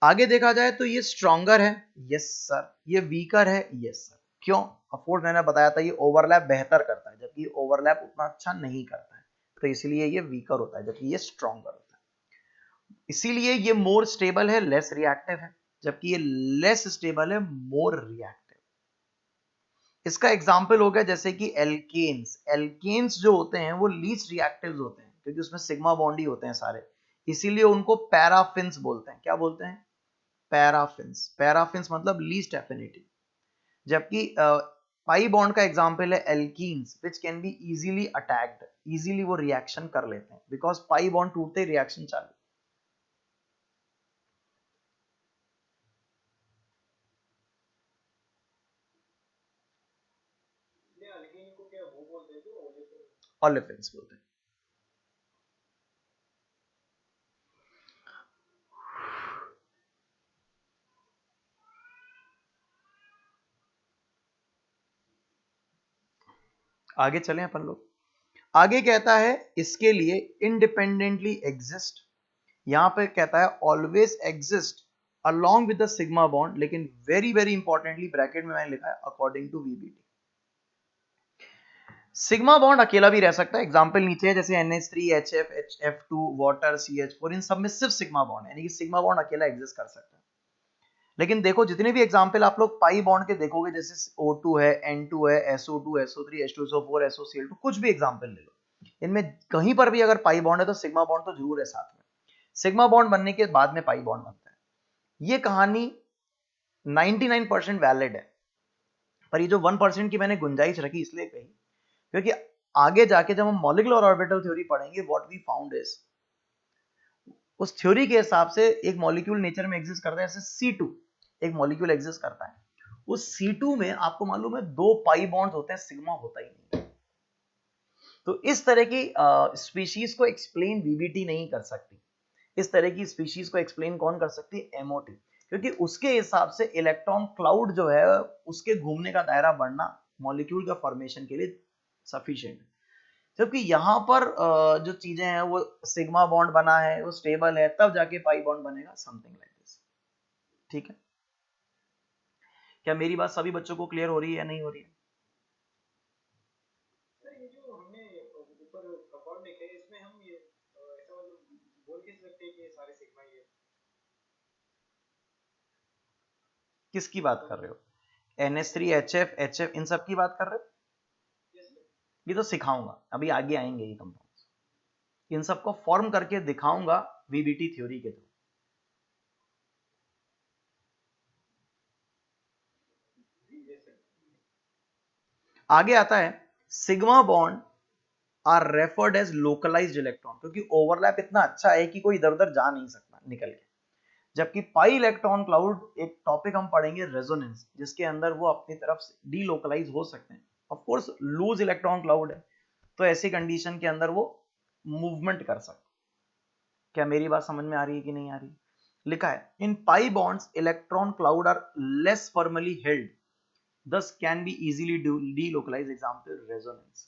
आगे देखा जाए तो ये स्ट्रॉन्गर है, यस सर। ये वीकर है, यस सर। क्यों? ऑफकोर्स मैंने बताया था ये ओवरलैप बेहतर करता है, जबकि ओवरलैप उतना अच्छा नहीं करता है, तो इसलिए ये वीकर होता है, जबकि ये स्ट्रॉन्गर होता है। इसीलिए ये मोर स्टेबल है, लेस रिएक्टिव है, जबकि ये लेस स्टेबल है, मोर रिएक्टिव। इसका एग्जाम्पल हो गया जैसे कि एल्केन्स। एल्केन्स जो होते हैं वो लीस्ट रिएक्टिव होते हैं, क्योंकि उसमें सिग्मा बॉन्ड ही होते हैं सारे, इसीलिए उनको पैराफिन्स बोलते हैं। क्या बोलते हैं? पैराफिन्स। पैराफिन्स मतलब लीस्ट एफिनिटी। जबकि पाई बॉन्ड का एग्जांपल है alkenes, which can be easily attacked. Easily वो रिएक्शन कर लेते हैं, बिकॉज पाई बॉन्ड टूटते ही रिएक्शन चालू। ये अल्कीन को क्या वो बोलते थे, ओलेफिन? ओलेफिन्स बोलते हैं। आगे चलें अपन लोग। आगे कहता है इसके लिए इंडिपेंडेंटली एग्जिस्ट, यहां पे कहता है always exist along with the sigma bond, लेकिन वेरी वेरी इंपॉर्टेंटली ब्रैकेट में मैंने लिखा है according to VBT. Sigma bond अकेला भी रह सकता है, एग्जांपल नीचे है जैसे NH3 HF HF2 water CH4, इन सब में सिर्फ सिग्मा बॉन्ड है, यानी कि सिग्मा बॉन्ड अकेला एग्जिस्ट कर सकता है। लेकिन देखो जितने भी एग्जांपल आप लोग पाई बॉन्ड के देखोगे, जैसे O2 है, N2 है, SO2 SO3 H2SO4 SOCl2, कुछ भी एग्जांपल ले लो, इनमें कहीं पर भी अगर पाई बॉन्ड है तो सिग्मा बॉन्ड तो जरूर है साथ में। सिग्मा बॉन्ड बनने के बाद में पाई बॉन्ड बनता है। ये कहानी 99% वैलिड है, पर ये जो 1% की मैंने गुंजाइश रखी इसलिए कही क्योंकि आगे जाके जब हम मॉलिक्यूलर ऑर्बिटल थ्योरी पढ़ेंगे, व्हाट वी फाउंड इज, उस थ्योरी के हिसाब से एक मॉलिक्यूल नेचर में एग्जिस्ट करता है, जैसे C2 एक मॉलिक्यूल एग्जिस्ट करता है, उस C2 में आपको मालूम है 2 पाई बॉन्ड्स होते हैं, सिग्मा होता ही नहीं। तो इस तरह की स्पीशीज को एक्सप्लेन वीबीटी नहीं कर सकती। इस तरह की स्पीशीज को एक्सप्लेन कौन कर सकती है? एमओटी, क्योंकि उसके हिसाब से इलेक्ट्रॉन क्लाउड जो है उसके घूमने का दायरा बढ़ना मॉलिक्यूल का फॉर्मेशन के लिए सफिशिएंट है। जबकि यहां पर जो चीजें हैं वो सिग्मा बॉन्ड बना है, वो स्टेबल है, तब जाके पाई बॉन्ड बनेगा, समथिंग लाइक दिस। ठीक है, क्या मेरी बात सभी बच्चों को क्लियर हो रही है या नहीं हो रही है? सर ये जो हमने ऊपर कंपाउंड लिखे हैं, इसमें हम ये ऐसा मतलब बोल के सकते हैं कि ये सारे सिग्मा ही है? किसकी बात कर रहे हो? NH3 HF HF इन सब की बात कर रहे हो? Yes sir. ये तो सिखाऊंगा, अभी आगे आएंगे ये कंपाउंड्स, इन सबको फॉर्म करके दिखाऊंगा वीबीटी थ्योरी के थ्रू। Yes sir. आगे आता है sigma bond are referred as localised electron, क्योंकि ओवरलैप इतना अच्छा है कि कोई इधर उधर जा नहीं सकता निकल के। जबकि पाई इलेक्ट्रॉन क्लाउड एक टॉपिक हम पढ़ेंगे रेजोनेंस, जिसके अंदर वो अपनी तरफ से डीलोकलाइज हो सकते हैं, of course loose electron cloud है, तो ऐसी कंडीशन के अंदर वो मूवमेंट कर सकता। क्या मेरी बात समझ में आ रही है कि नहीं आ रही? लिखा है in pi bonds electron cloud are less formally held, thus can be easily delocalized. Example resonance,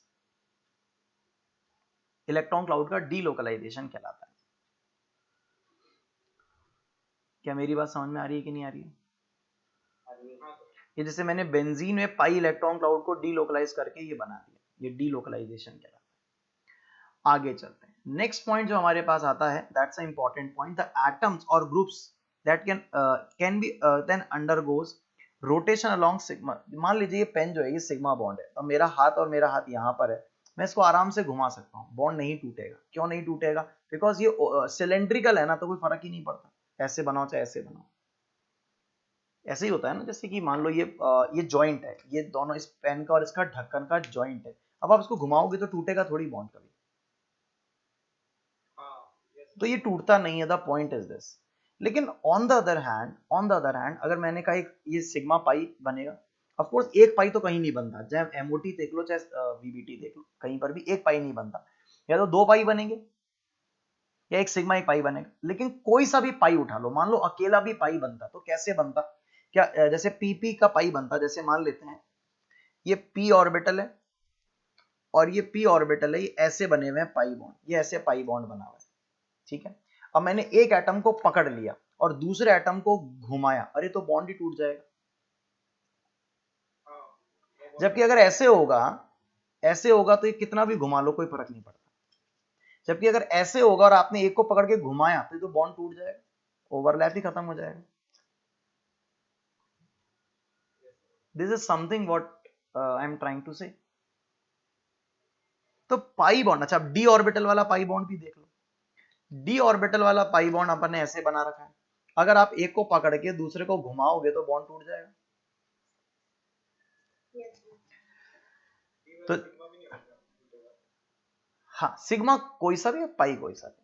electron cloud का डीलोकलाइजेशन कहलाता है। क्या मेरी बात समझ में आ रही है कि नहीं आ रही है? ये जैसे मैंने बेंजीन में पाई इलेक्ट्रॉन क्लाउड को डीलोकलाइज करके ये बना दिया, ये डीलोकलाइजेशन कहलाता है। आगे चलते हैं, नेक्स्ट पॉइंट जो हमारे पास आता है, that's a important point, the atoms और groups that can be then undergoes rotation along sigma. मान लीजिए ये पेन जो है ये सिग्मा बॉन्ड है, तो मेरा हाथ और मेरा हाथ यहाँ पर है, मैं इसको आराम से घुमा सकता हूँ, बॉन्ड नहीं टूटेगा। क्यों नहीं टूटेगा? बिकॉज ये सिलेंड्रिकल है ना, तो कोई फर्क ही नहीं पड़ता, ऐसे बनाओ चाहे ऐसे बनाओ। ऐसे ही होता है ना, जैसे कि मान लो ये जॉइंट है, ये दोनों इस पेन का और इसका ढक्कन का जॉइंट है, अब आप इसको घुमाओगे तो टूटेगा थोड़ी बॉन्ड कभी, तो ये टूटता नहीं है, द पॉइंट इज दिस। लेकिन ऑन द अदर हैंड अगर मैंने कहा एक ये सिग्मा पाई बनेगा, ऑफ कोर्स एक पाई तो कहीं नहीं बनता, चाहे एमओटी देख लो चाहे वीबीटी देख लो, कहीं पर भी एक पाई नहीं बनता, या तो दो पाई बनेंगे या एक सिग्मा एक पाई बनेगा। लेकिन कोई सा भी पाई उठा लो, मान लो अकेला भी पाई बनता, तो कैसे बनता? क्या जैसे पीपी का पाई बनता, जैसे मान लेते हैं ये पी ऑर्बिटल है और ये पी ऑर्बिटल है, ये ऐसे बने हुए हैं पाई बॉन्ड, ये ऐसे पाई बॉन्ड बना हुआ है, ठीक है। अब मैंने एक एटम को पकड़ लिया और दूसरे एटम को घुमाया, अरे तो बॉन्ड ही टूट जाएगा। जबकि अगर ऐसे होगा तो ये कितना भी घुमा लो कोई फर्क नहीं पड़ता। जबकि अगर ऐसे होगा और आपने एक को पकड़ के घुमाया तो बॉन्ड टूट जाएगा, ओवरलैप ही खत्म हो जाएगा। This is something what I am trying to say. तो पाई बॉन्ड, अच्छा डी ऑर्बिटल वाला पाई बॉन्ड भी देख लो, डी ऑर्बिटल वाला पाई बॉन्ड अपन ने ऐसे बना रखा है, अगर आप एक को पकड़ के दूसरे को घुमाओगे तो बॉन्ड टूट जाएगा। तो हाँ, सिग्मा कोई सा भी है, पाई कोई सा भी,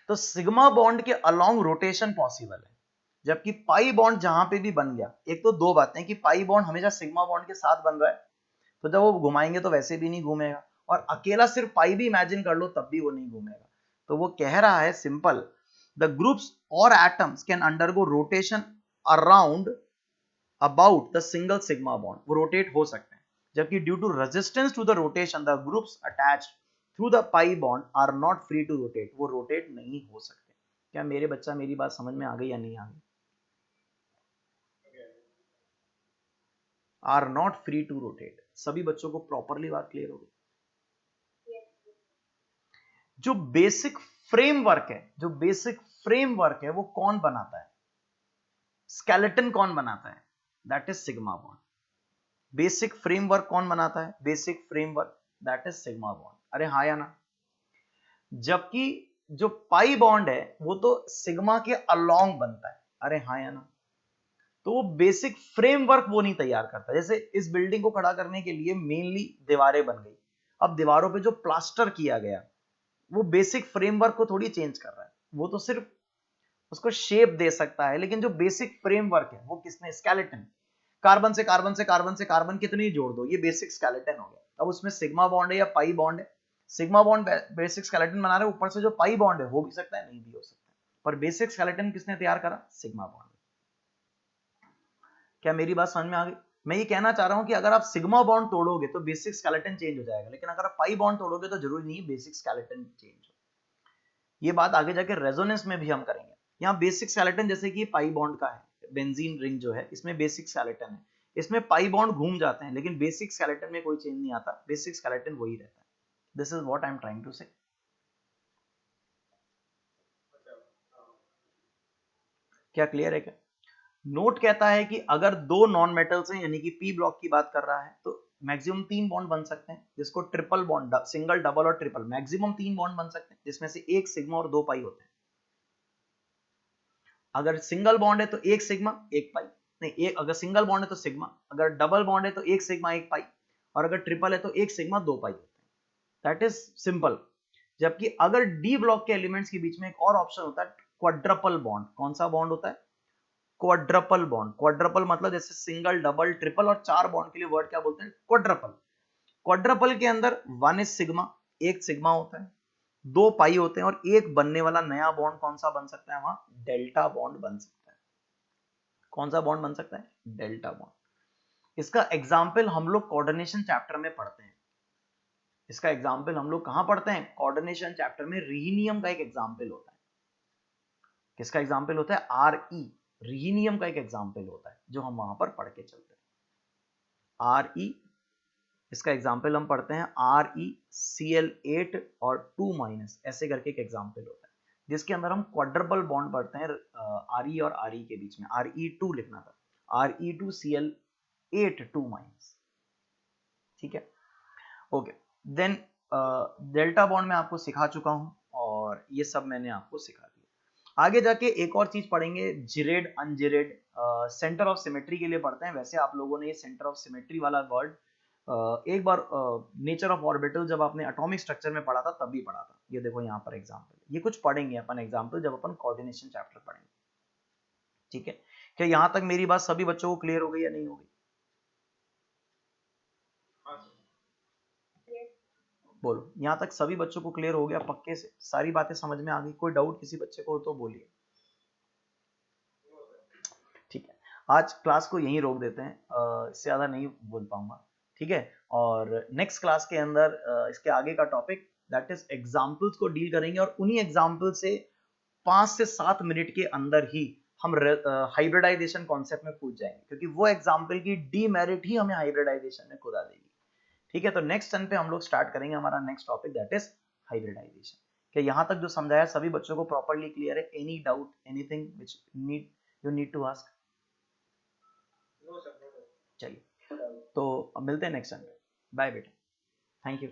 तो सिग्मा बॉन्ड के अलोंग रोटेशन पॉसिबल है, जबकि पाई बॉन्ड जहां पे भी बन गया, एक तो दो बातें कि पाई बॉन्ड हमेशा सिग्मा बॉन्ड के साथ बन रहा है, तो जब वो घुमाएंगे तो वैसे भी नहीं घूमेगा, और अकेला सिर्फ पाई भी इमेजिन कर लो तब भी वो नहीं घूमेगा। तो वो कह रहा है सिंपल, द ग्रुप्स और atoms can undergo rotation around about the single sigma bond, वो रोटेट हो सकते हैं, जबकि due to resistance to the rotation the groups attached through the pi bond are not free to rotate, वो rotate नहीं हो सकते। क्या मेरे बच्चा मेरी बात समझ में आ गई या नहीं आ गई? Are not free to rotate, सभी बच्चों को प्रॉपरली बात क्लियर हो गई? जो बेसिक फ्रेमवर्क है वो कौन बनाता है? स्केलेटन कौन बनाता है? That is sigma bond. Basic framework कौन बनाता है? Basic framework that is sigma bond. अरे हाँ या ना? जबकि जो पाई बॉन्ड है वो तो सिग्मा के अलोंग बनता है। अरे हाँ या ना? तो वो बेसिक फ्रेमवर्क वो नहीं तैयार करता। जैसे इस बिल्डिंग को खड़ा करने के लिए मेनली दीवारें बन गई, अब दीवारों पे जो प्लास्टर किया गया वो बेसिक फ्रेमवर्क को थोड़ी चेंज कर रहा है, वो तो सिर्फ उसको शेप दे सकता है, लेकिन जो बेसिक फ्रेमवर्क है वो किसने? स्केलेटन। कार्बन से कार्बन से कार्बन से कार्बन कितनी जोड़ दो, ये बेसिक स्केलेटन हो गया। अब उसमें सिग्मा बॉन्ड है या पाई बॉन्ड है, सिग्मा बॉन्ड बेसिक स्केलेटन बना रहे, ऊपर से जो पाई बॉन्ड है हो भी सकता है नहीं भी हो सकता है, पर बेसिक स्केलेटन किसने तैयार करा? Sigma bond. क्या मेरी बात समझ में आ गई? मैं ये कहना चाह रहा हूं कि अगर आप सिग्मा बॉन्ड तोड़ोगे तो बेसिक स्केलेटन चेंज हो जाएगा, लेकिन अगर आप पाई बॉन्ड तोड़ोगे तो जरूरी नहीं बेसिक स्केलेटन चेंज हो। ये बात आगे जाके रेजोनेंस में भी हम करेंगे। यहाँ बेसिक स्केलेटन जैसे कि पाई बॉन्ड का है, बेंजीन रिंग जो है इसमें बेसिक स्केलेटन है, इसमें पाई बॉन्ड घूम जाते हैं, लेकिन बेसिक स्केलेटन में कोई चेंज नहीं आता, बेसिक स्केलेटन वही रहता है। This is what I am trying to say. क्या क्लियर है क्या? नोट कहता है कि अगर दो नॉन मेटल्स हैं, यानी कि पी ब्लॉक की बात कर रहा है, तो मैक्सिमम 3 बॉन्ड बन सकते हैं, जिसको ट्रिपल बॉन्ड, सिंगल डबल और ट्रिपल, मैक्सिमम 3 बॉन्ड बन सकते हैं, जिसमें से एक सिग्मा और 2 पाई होते हैं। अगर सिंगल बॉन्ड है तो एक सिग्मा एक पाई, नहीं एक, अगर सिंगल बॉन्ड है तो सिग्मा, अगर डबल बॉन्ड है तो एक सिग्मा एक पाई, और अगर ट्रिपल है तो एक सिग्मा 2 पाई होते हैं। That is simple. जबकि अगर डी ब्लॉक के एलिमेंट्स के बीच में एक और ऑप्शन होता है क्वाड्रपल बॉन्ड। कौन सा बॉन्ड होता है? क्वाड्रपल बॉन्ड, क्वाड्रपल मतलब जैसे सिंगल, डबल, ट्रिपल और 4 बॉन्ड के लिए वर्ड क्या बोलते हैं? क्वाड्रपल। क्वाड्रपल के अंदर 1 इज सिग्मा, एक सिग्मा होता है, 2 पाई होते हैं और एक बनने वाला नया बॉन्ड कौन सा बन सकता है? वहां डेल्टा बॉन्ड बन सकता है। कौन सा बॉन्ड बन सकता है? Delta bond. इसका एग्जाम्पल हम लोग कोऑर्डिनेशन चैप्टर में पढ़ते हैं। इसका एग्जाम्पल हम लोग कहां पढ़ते हैं? कोऑर्डिनेशन चैप्टर में रिहीनियम का एक एग्जाम्पल होता है। किसका एग्जाम्पल होता है? RE, रिहीनियम का एक एग्जाम्पल होता है जो हम वहां पर पढ़ के चलते हैं। RE, इसका एग्जाम्पल हम पढ़ते हैं ReCl8 और 2- ऐसे करके एक एग्जाम्पल होता है जिसके अंदर हम क्वाड्रपल बॉन्ड पढ़ते हैं Re और Re के बीच में। Re2 लिखना था, Re2Cl8 2-। ठीक है, ओके। देन डेल्टा बॉन्ड में आपको सिखा चुका हूं और ये सब मैंने आपको सिखा दिया। आगे जाके एक और चीज पढ़ेंगे, जिरेड अनजिरेड, सेंटर ऑफ सिमेट्री के लिए पढ़ते हैं। वैसे आप लोगों ने ये सेंटर ऑफ सिमेट्री वाला वर्ड एक बार नेचर ऑफ ऑर्बिटल जब आपने एटॉमिक स्ट्रक्चर में पढ़ा था तब भी पढ़ा था। ये देखो यहाँ पर एग्जांपल, ये कुछ पढ़ेंगे अपन एग्जांपल जब अपन कोऑर्डिनेशन चैप्टर पढ़ेंगे। ठीक है, क्या यहाँ तक मेरी बात सभी बच्चों को क्लियर हो गई या नहीं हो गई? बोलो, यहाँ तक सभी बच्चों को क्लियर हो गया पक्के से? सारी बातें समझ में आ गई? कोई डाउट किसी बच्चे को हो तो बोलिए। ठीक है, आज क्लास को यहीं रोक देते हैं, इससे ज्यादा नहीं बोल पाऊंगा। ठीक है, और नेक्स्ट क्लास के अंदर इसके आगे का टॉपिक दैट इज एग्जाम्पल्स को डील करेंगे और उन्हीं एग्जाम्पल से 5 से 7 मिनट के अंदर ही हम हाइब्रिडाइजेशन कॉन्सेप्ट में कूद जाएंगे, क्योंकि वो एग्जाम्पल की डीमेरिट ही हमें हाइब्रिडाइजेशन में खुदा देगी। ठीक है, तो नेक्स्ट टर्न पे हम लोग स्टार्ट करेंगे हमारा next topic that is hybridisation. क्या यहाँ तक जो समझाया सभी बच्चों को प्रॉपर्ली क्लियर है? Any doubt, anything which you need to ask? चलिए, तो अब मिलते हैं नेक्स्ट टाइम पे। बाय बेटा, थैंक यू।